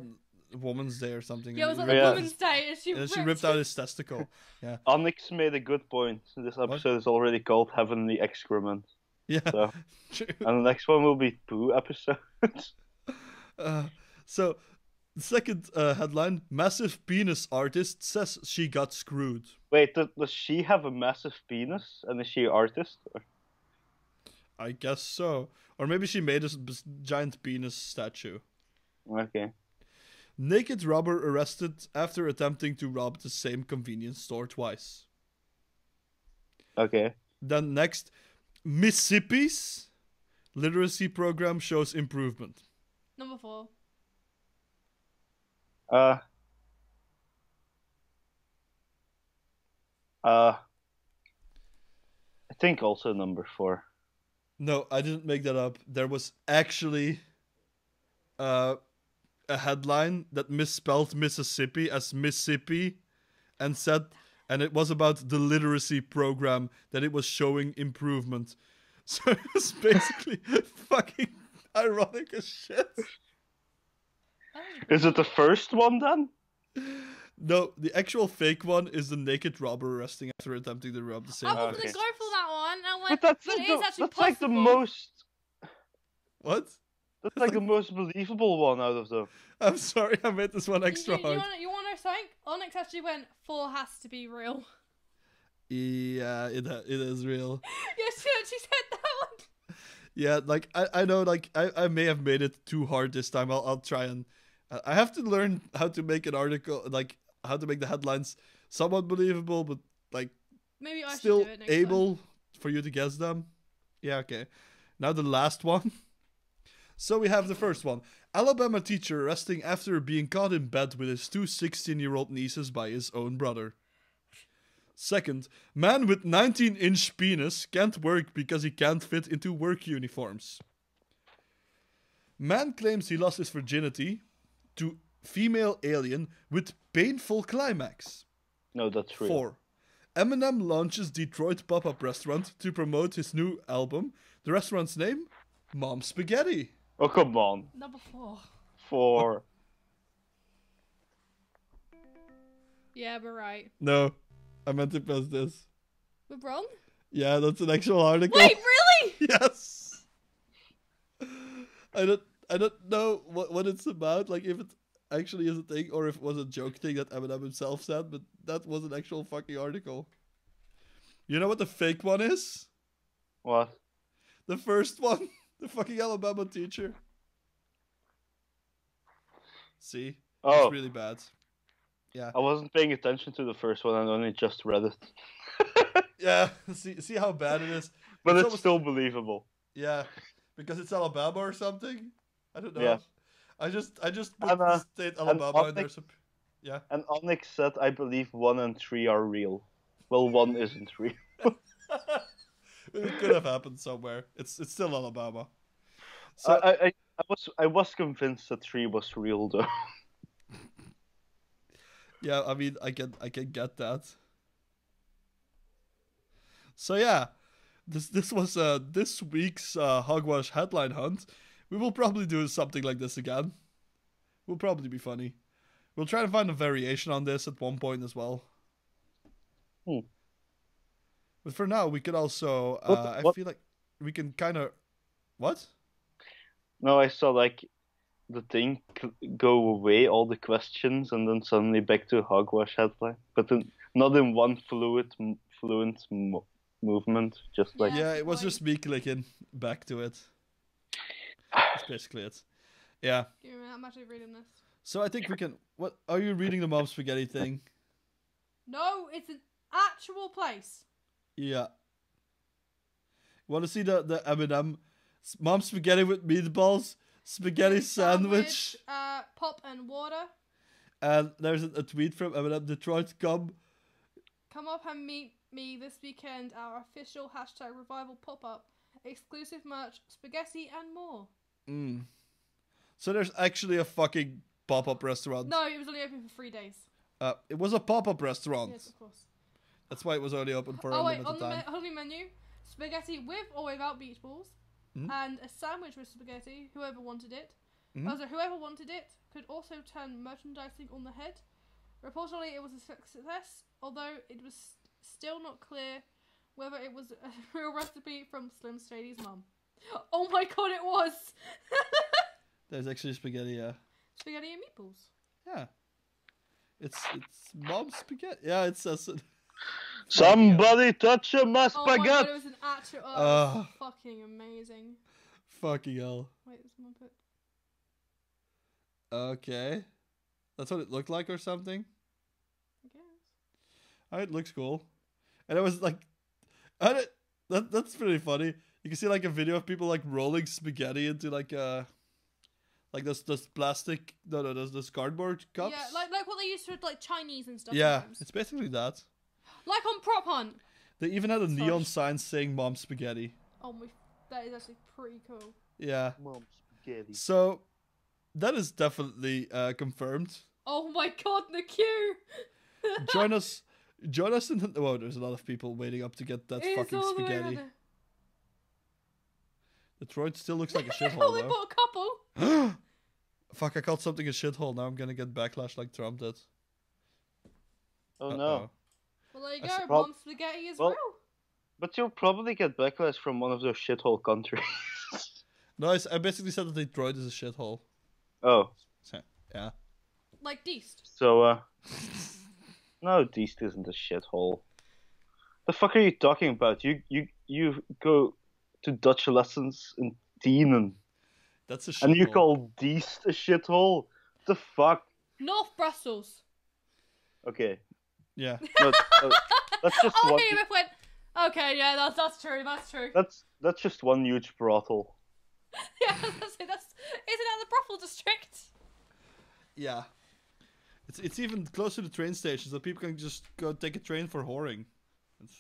Woman's Day or something. Yeah, it was like Ripped the out Women's his- Day, and she ripped out his testicle. Yeah. Onyx made a good point. This episode is already called Heavenly Excrement. Yeah. So, True. and the next one will be poo episode. So, the second headline, massive penis artist says she got screwed. Wait, does she have a massive penis? And is she an artist? Or? I guess so. Or maybe she made a giant penis statue. Okay. Naked robber arrested after attempting to rob the same convenience store twice. Okay. Then next, Mississippi's literacy program shows improvement. Number 4. I think also number 4. No, I didn't make that up. There was actually a headline that misspelled Mississippi as Mississippi and it was about the literacy program that it was showing improvement. So it was basically fucking ironic as shit. Is it the first one then? No, the actual fake one is the naked robber arresting after attempting to rob the same. I was Okay. gonna go for that one. I But went, that's, but it is actually that's like the possible. most. What? That's like the most believable one out of them. I'm sorry, I made this one extra you hard. want to know something? Onyx actually went 4 has to be real. Yeah, it is real. Yes, she said that one. Yeah, like I know, like I may have made it too hard this time. I'll try and I have to learn how to make an article, like how to make the headlines somewhat believable, but like Maybe I still should do it next able for you to guess them. Yeah, okay. Now the last one. So we have the first one. Alabama teacher arresting after being caught in bed with his two 16-year-old nieces by his own brother. Second, man with 19-inch penis can't work because he can't fit into work uniforms. Man claims he lost his virginity to female alien with painful climax. No, that's real. 4. Eminem launches Detroit pop-up restaurant to promote his new album. The restaurant's name? Mom Spaghetti. Oh, come on. one. Number 4. 4. Yeah, we're right. No, I meant to press this. We're wrong? Yeah, that's an actual article. Wait, really? Yes. I don't know what it's about. Like if it actually is a thing or if it was a joke thing that Eminem himself said, but that was an actual fucking article. You know what the fake one is? What? The first one, the fucking Alabama teacher. See, Oh, it's really bad. Yeah, I wasn't paying attention to the first one. I only just read it. yeah. See how bad it is. But it's almost- still believable. Yeah, because it's Alabama or something. I don't know. Yeah. I just put And, the state Alabama in there. Onyx- Yeah. And Onyx said, I believe 1 and 3 are real. Well, 1 isn't real. It could have happened somewhere. It's still Alabama. So I was convinced that 3 was real though. yeah, I mean, I can get that. So yeah, this was this week's Hogwash headline hunt. We will probably do something like this again. Will probably be funny. We'll try to find a variation on this at one point as well. But for now, we could also. I What? feel like we can kind of. What? No, I saw like the thing go away, all the questions, and then suddenly back to hogwash headline, but then not in one fluent movement, just like. Yeah, That's it was the just me clicking back to it. That's basically it. Yeah. Give me a minute, I'm actually reading this. So I think we can. What are you reading the Mom Spaghetti thing? No, it's an actual place. Yeah. Want to see the M&M Mom Spaghetti with meatballs, spaghetti sandwich, pop and water. and there's a tweet from M&M Detroit. Come up and meet me this weekend. Our official hashtag revival pop-up, exclusive merch, spaghetti and more. So there's actually a fucking pop-up restaurant. No, it was only open for 3 days. It was a pop-up restaurant. Yes, of course. That's why it was only open for a wait, limited time. on the menu, spaghetti with or without beach balls, and a sandwich with spaghetti. Whoever wanted it. Also, whoever wanted it could also turn merchandising on the head. Reportedly, it was a success, although it was still not clear whether it was a real recipe from Slim Shady's mum. Oh my god, it was! There's actually spaghetti, yeah. Spaghetti and meatballs. Yeah. It's Mom Spaghetti. Yeah, it says it. Somebody touch my Oh my god, spaghetti! it was an actual... Oh, it was fucking amazing. Fucking hell. Wait, there's one put... Okay. That's what it looked like or something? I guess. Oh, it looks cool. And it was like... that's pretty funny. You can see like a video of people like rolling spaghetti into like those plastic... No, those cardboard cups. Yeah, like what they used for like Chinese and stuff. Yeah, sometimes. it's basically that. Like on Prop Hunt. They even had a neon sign saying Mom Spaghetti. Oh my... That is actually pretty cool. Yeah. Mom spaghetti. So, that is definitely confirmed. Oh my god, the queue! Join us in the... Whoa, there's a lot of people waiting up to get that It's fucking all the way spaghetti. around Detroit still looks like a there. shithole, Only though. bought a couple. Fuck, I called something a shithole. Now I'm gonna get backlash like Trump did. Oh Uh-oh. no. Well, there you That's go. prob- Mom spaghetti is well- real. But you'll probably get backlash from one of those shithole countries. No, I basically said that Detroit is a shithole. Oh, So, yeah. Like Deist. so no, Deist isn't a shithole. The fuck are you talking about? You go to Dutch lessons in Tienen, That's a shithole. and you call Deist a shithole? The fuck? North Brussels. Okay, Yeah. no, that's just Oh, one. he went. Okay, yeah, that's true. That's true. That's just one huge brothel. Yeah, isn't that the brothel district? Yeah. It's even close to the train station, so people can just go take a train for whoring. It's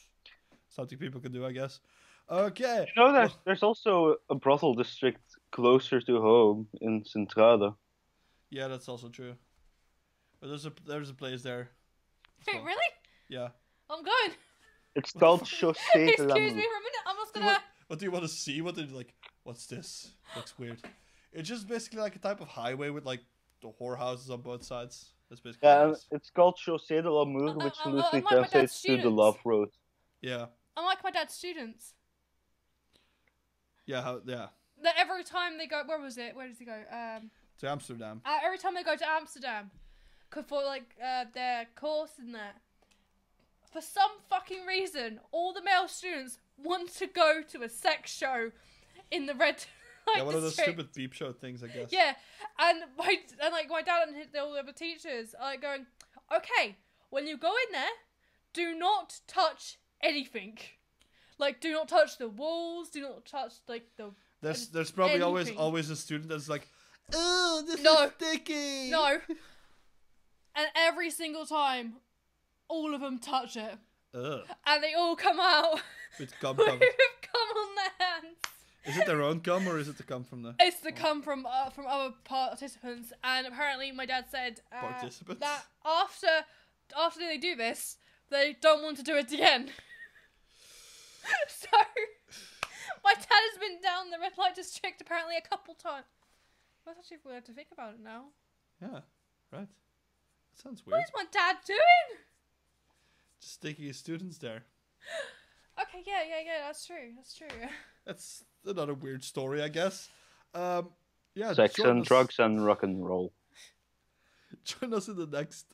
something people can do, I guess. Okay. You know, there's also a brothel district closer to home in Centrade. Yeah, that's also true. But there's a place there. Wait, So, really? yeah. I'm going. It's called Chaussée de Excuse l'Amour. me for a minute. I'm just gonna. What do you want to see? What did like? What's this? Looks weird. It's just basically like a type of highway with like the whorehouses on both sides. That's basically. Yeah, what it and is. it's called Chaussée de l'Amour, which like loosely my dad's translates to the students. love road. Yeah. I'm like my dad's students. Yeah. Yeah. That every time they go, where was it? Where does he go? To Amsterdam. Every time they go to Amsterdam, for like their course and that. For some fucking reason, all the male students want to go to a sex show in the red. Like, Yeah, one of those district. stupid peep show things, I guess. Yeah, and my dad and all the other teachers are like going, okay, when you go in there, do not touch anything. Like, do not touch the walls. Do not touch like the. There's probably anything. always a student that's like, oh, this No. is sticky. No. And every single time, all of them touch it, Ugh. and they all come out With cum with covered. cum on their hands. Is it their own cum or is it the cum from the It's the come from other participants, and apparently my dad said participants? that after they do this, they don't want to do it again. So my dad has been down the red light district apparently a couple times. That's actually weird to think about it now. Yeah, right. That sounds What weird. is my dad doing? just taking his students there. Okay, yeah, that's true. That's another weird story, I guess. Yeah, Sex join and us, drugs and rock and roll. join us in the next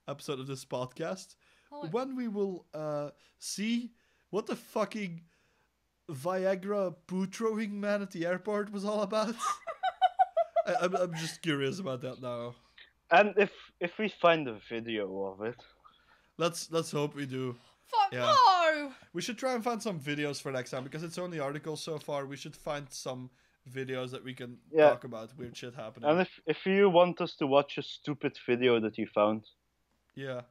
episode of this podcast Oh, when we will see what the fucking Viagra poo throwing man at the airport was all about. I'm just curious about that now. And if we find a video of it, Let's hope we do. fuck Yeah. no! We should try and find some videos for next time because it's only articles so far. We should find some videos that we can talk about weird shit happening. and if you want us to watch a stupid video that you found, Yeah.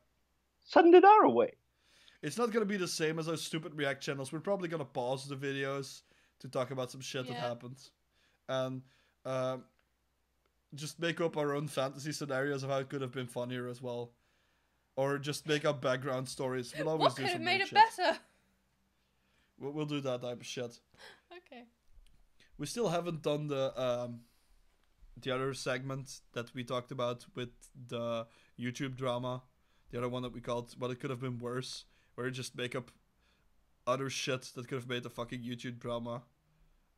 send it our way. It's not gonna be the same as those stupid React channels. We're probably gonna pause the videos to talk about some shit that Yeah. happened. And just make up our own fantasy scenarios of how it could have been funnier as well. Or just make up background stories. We'll always What do could have some made weird it shit. better? We'll do that type of shit. Okay. We still haven't done the other segment that we talked about with the YouTube drama. The other one that we called "But It Could Have Been Worse," where you just make up other shit that could have made the fucking YouTube drama.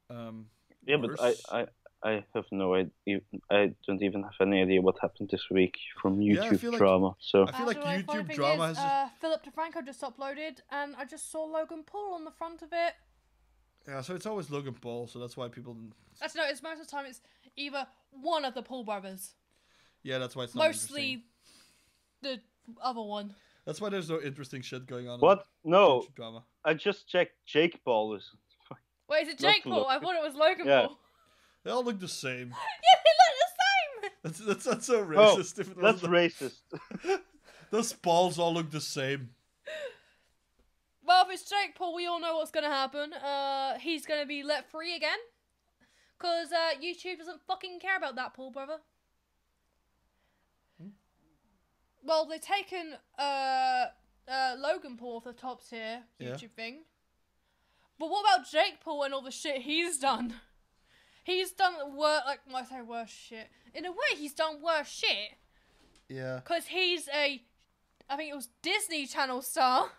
Yeah, worse. but I have no idea. I don't even have any idea what happened this week from Yeah, I YouTube feel like- drama. So I feel like Actually, funny YouTube thing drama is, has just... Philip DeFranco just uploaded, and I just saw Logan Paul on the front of it. Yeah, so it's always Logan Paul, so that's why people... Actually, no, it's most of the time it's either one of the Paul brothers. Yeah, that's why it's not interesting. Mostly the other one. That's why there's no interesting shit going on what? in No, YouTube drama. I just checked. Jake Paul is. Wait, is it Not Jake Paul? I Logan. thought it was Logan Yeah. Paul. They all look the same. Yeah, they look the same! That's not so racist. If it That's wasn't- racist. Those balls all look the same. Well, if it's Jake Paul, we all know what's gonna happen. He's gonna be let free again. Because YouTube doesn't fucking care about that Paul brother. Well, they've taken Logan Paul off the top tier YouTube Yeah. thing. But what about Jake Paul and all the shit he's done? He's done worse shit. In a way, he's done worse shit. Yeah. Because he's I think it was Disney Channel star.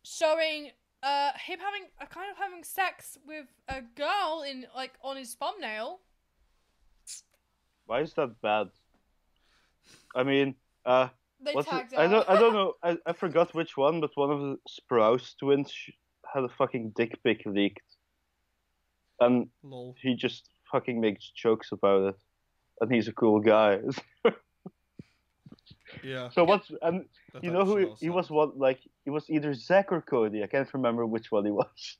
Showing him having sex with a girl on his thumbnail. Why is that bad? I mean, They what's tagged it? it. I don't know. I forgot which one, but one of the Sprouse twins had a fucking dick pic leaked, and Lol. he just fucking makes jokes about it, and he's a cool guy. Yeah. So what's and that you type know of who shit he also. was? What like he was either Zach or Cody. I can't remember which one he was.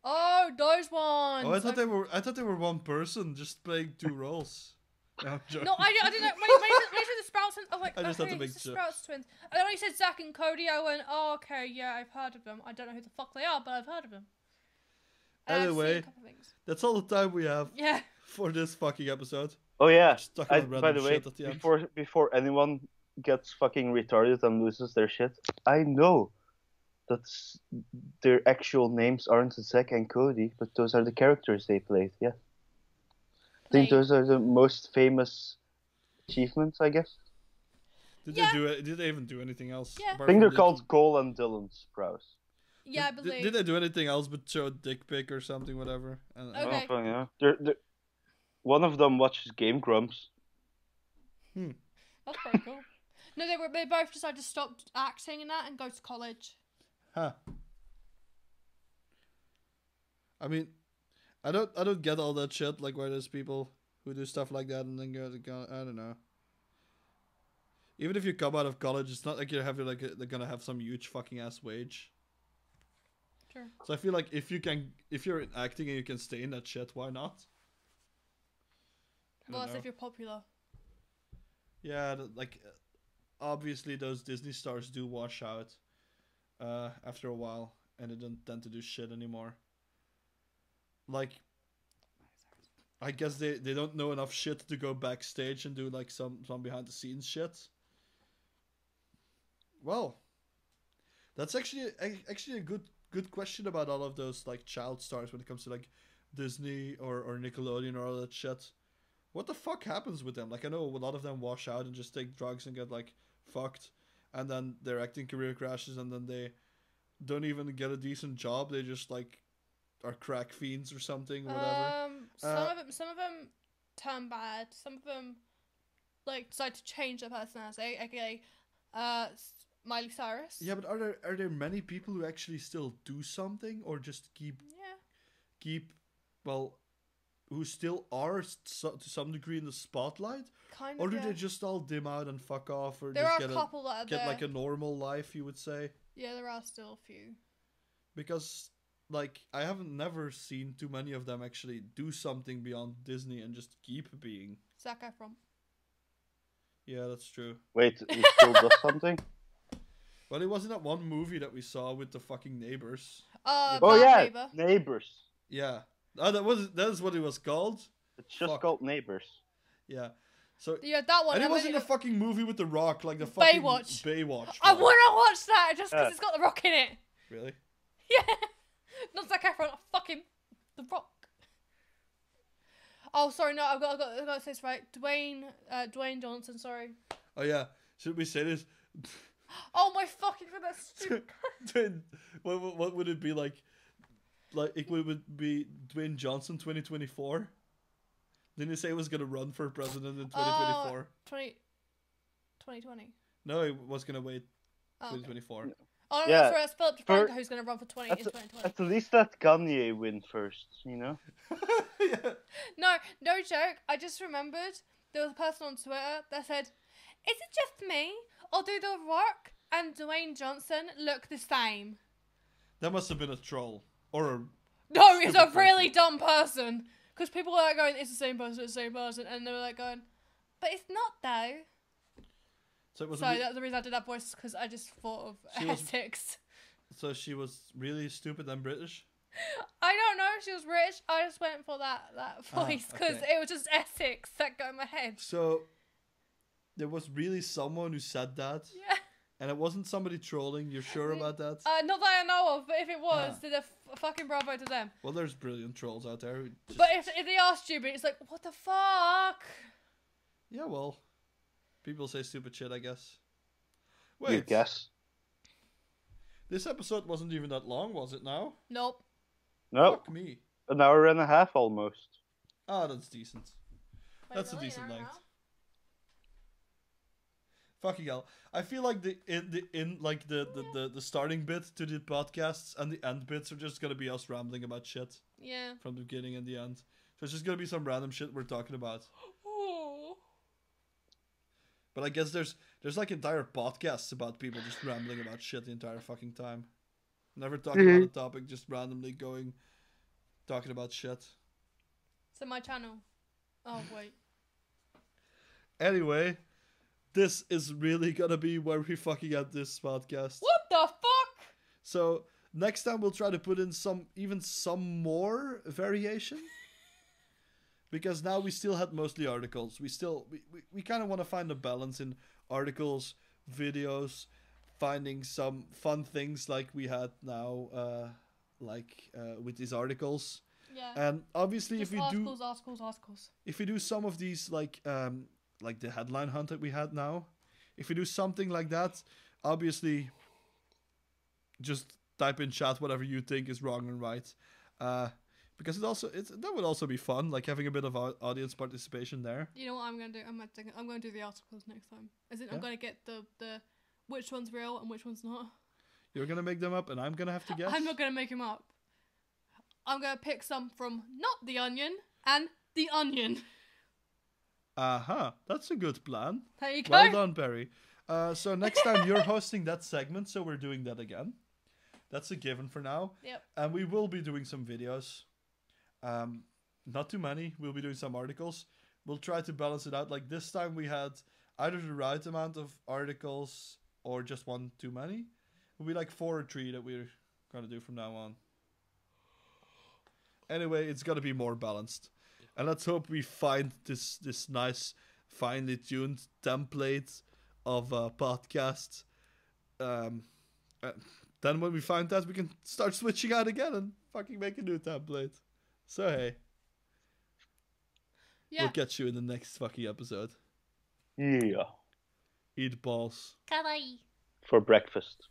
Oh, those ones. Oh, I thought they were one person just playing two roles. No, I'm joking. No, I didn't know. When you said the Sprouts, I was like, I just had okay, to make it's the sure. Sprouts twins. And then when you said Zach and Cody, I went, oh, okay, yeah, I've heard of them. I don't know who the fuck they are, but I've heard of them. And I've seen Anyway. a couple things. That's all the time we have Yeah. for this fucking episode. Oh yeah. Just talking about By random the way, shit at the end. before anyone gets fucking retarded and loses their shit, I know that their actual names aren't Zach and Cody, but those are the characters they played. Yeah. I think Played. those are the most famous achievements, I guess. Did Yeah. they do it? Did they even do anything else? Yeah. I apart think from they're leaking? called Cole and Dylan Sprouse. Yeah, I Did- believe. Did they do anything else but show a dick pic or something, whatever? And, Okay. Oh, fine, yeah. One of them watches Game Grumps. That's pretty cool. No, they both decided to stop acting and that and go to college. Huh. I mean, I don't get all that shit. Like, why there's people who do stuff like that and then go. I don't know. Even if you come out of college, it's not like you have they're gonna have some huge fucking ass wage. Sure. So I feel like if you're in acting and you can stay in that shit, why not? I Well, don't that's know. if you're popular. Yeah, obviously those Disney stars do wash out after a while, and they don't tend to do shit anymore. Like, I guess they don't know enough shit to go backstage and do like some behind the scenes shit. Well, that's actually a good question about all of those like child stars when it comes to like Disney or Nickelodeon or all that shit. What the fuck happens with them? Like, I know a lot of them wash out and just take drugs and get like fucked, and then their acting career crashes, and then they don't even get a decent job. They just like are crack fiends or something, or whatever. Some of them turn bad. Some of them like decide to change their personality. Okay, Miley Cyrus. Yeah, but are there many people who actually still do something, or just keep well, who still are to some degree in the spotlight, Kind of. or do Yeah. they just all dim out and fuck off, or There just are a couple that are get there. like a normal life, you would say? Yeah, there are still a few. Because like I haven't never seen too many of them actually do something beyond Disney and just keep being. Zac Efron. Yeah, that's true. Wait, he still does something? Well, it was in that one movie that we saw with the fucking neighbors. Oh Bad yeah, Neighbor. Neighbors. Yeah. That's what it was called. It's just Fuck. called Neighbors. Yeah. So Yeah, that one. and it and was then in a fucking movie with The Rock, like the fucking Baywatch. Baywatch. I one. want to watch that just because Yeah. it's got The Rock in it. Really? Yeah. Not Zac Efron, fucking The Rock. Oh, sorry, no, I've got to say this right. Dwayne Johnson, sorry. Oh yeah. Should we say this? Oh my fucking god, that's stupid. Dwayne, what would it be like? Like it would be Dwayne Johnson 2024. Didn't he say he was gonna run for president in 2024? 2020. No, he was gonna wait Oh, okay. 2024. Oh, no, Yeah, that's right. It's Philip DeFranco who's going to run for 2020. At least let Kanye win first, you know? Yeah. No joke. I just remembered there was a person on Twitter that said, "Is it just me, or do The Rock and Dwayne Johnson look the same?" That must have been a troll or a No, it's a Stupid really dumb person. Because people are like going, "It's the same person, it's the same person," and they were like going, "But it's not though." So it was. Sorry, that's the reason I did that voice, because I just thought of She was- Essex. So she was really stupid and British. I don't know if she was British. I just went for that voice because okay. it was just Essex that got in my head. So there was really someone who said that, Yeah. and it wasn't somebody trolling. You're sure about that? Not that I know of, but if it was, then a fucking bravo to them. Well, there's brilliant trolls out there. Who just... But if they are stupid, it's like, what the fuck? Yeah, well, people say stupid shit, I guess. You Wait, guess. this episode wasn't even that long, was it now? Nope. No, Fuck me. an hour and a half almost. Ah, that's decent. Wait, That's really? a decent No, length. no? Fucking hell. I feel like the starting bit to the podcasts and the end bits are just gonna be us rambling about shit Yeah. from the beginning and the end. So it's just gonna be some random shit we're talking about. Oh. But I guess there's like entire podcasts about people just rambling about shit the entire fucking time. Never talking about a topic, just randomly talking about shit. So my channel. Oh wait. Anyway, this is really gonna be where we fucking end this podcast. What the fuck? So next time we'll try to put in some more variation. Because now we still had mostly articles. We kind of want to find a balance in articles, videos, finding some fun things like we had now, with these articles. Yeah. And obviously, Just if we articles. if we do some of these like the headline hunt that we had now, if we do something like that, obviously, just type in chat whatever you think is wrong and right. Because that would also be fun, like having a bit of audience participation there. You know what I'm gonna do? I'm gonna do the articles next time. As in, Yeah. I'm gonna get the which one's real and which one's not. You're gonna make them up, and I'm gonna have to guess. I'm not gonna make them up. I'm gonna pick some from not The Onion and The Onion. That's a good plan. There you go. Well done, Barry. So next time you're hosting that segment, so we're doing that again. That's a given for now. Yep. And we will be doing some videos. Not too many. We'll be doing some articles. We'll try to balance it out. Like this time we had either the right amount of articles or just one too many. It'll be like 4 or 3 that we're gonna do from now on. Anyway, it's gotta be more balanced. And let's hope we find this nice, finely tuned template of a podcast. Then when we find that, we can start switching out again and fucking make a new template. So hey, Yeah. we'll catch you in the next fucking episode. Yeah. Eat balls. Kawaii. for breakfast.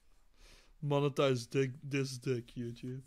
Monetize this dick, YouTube.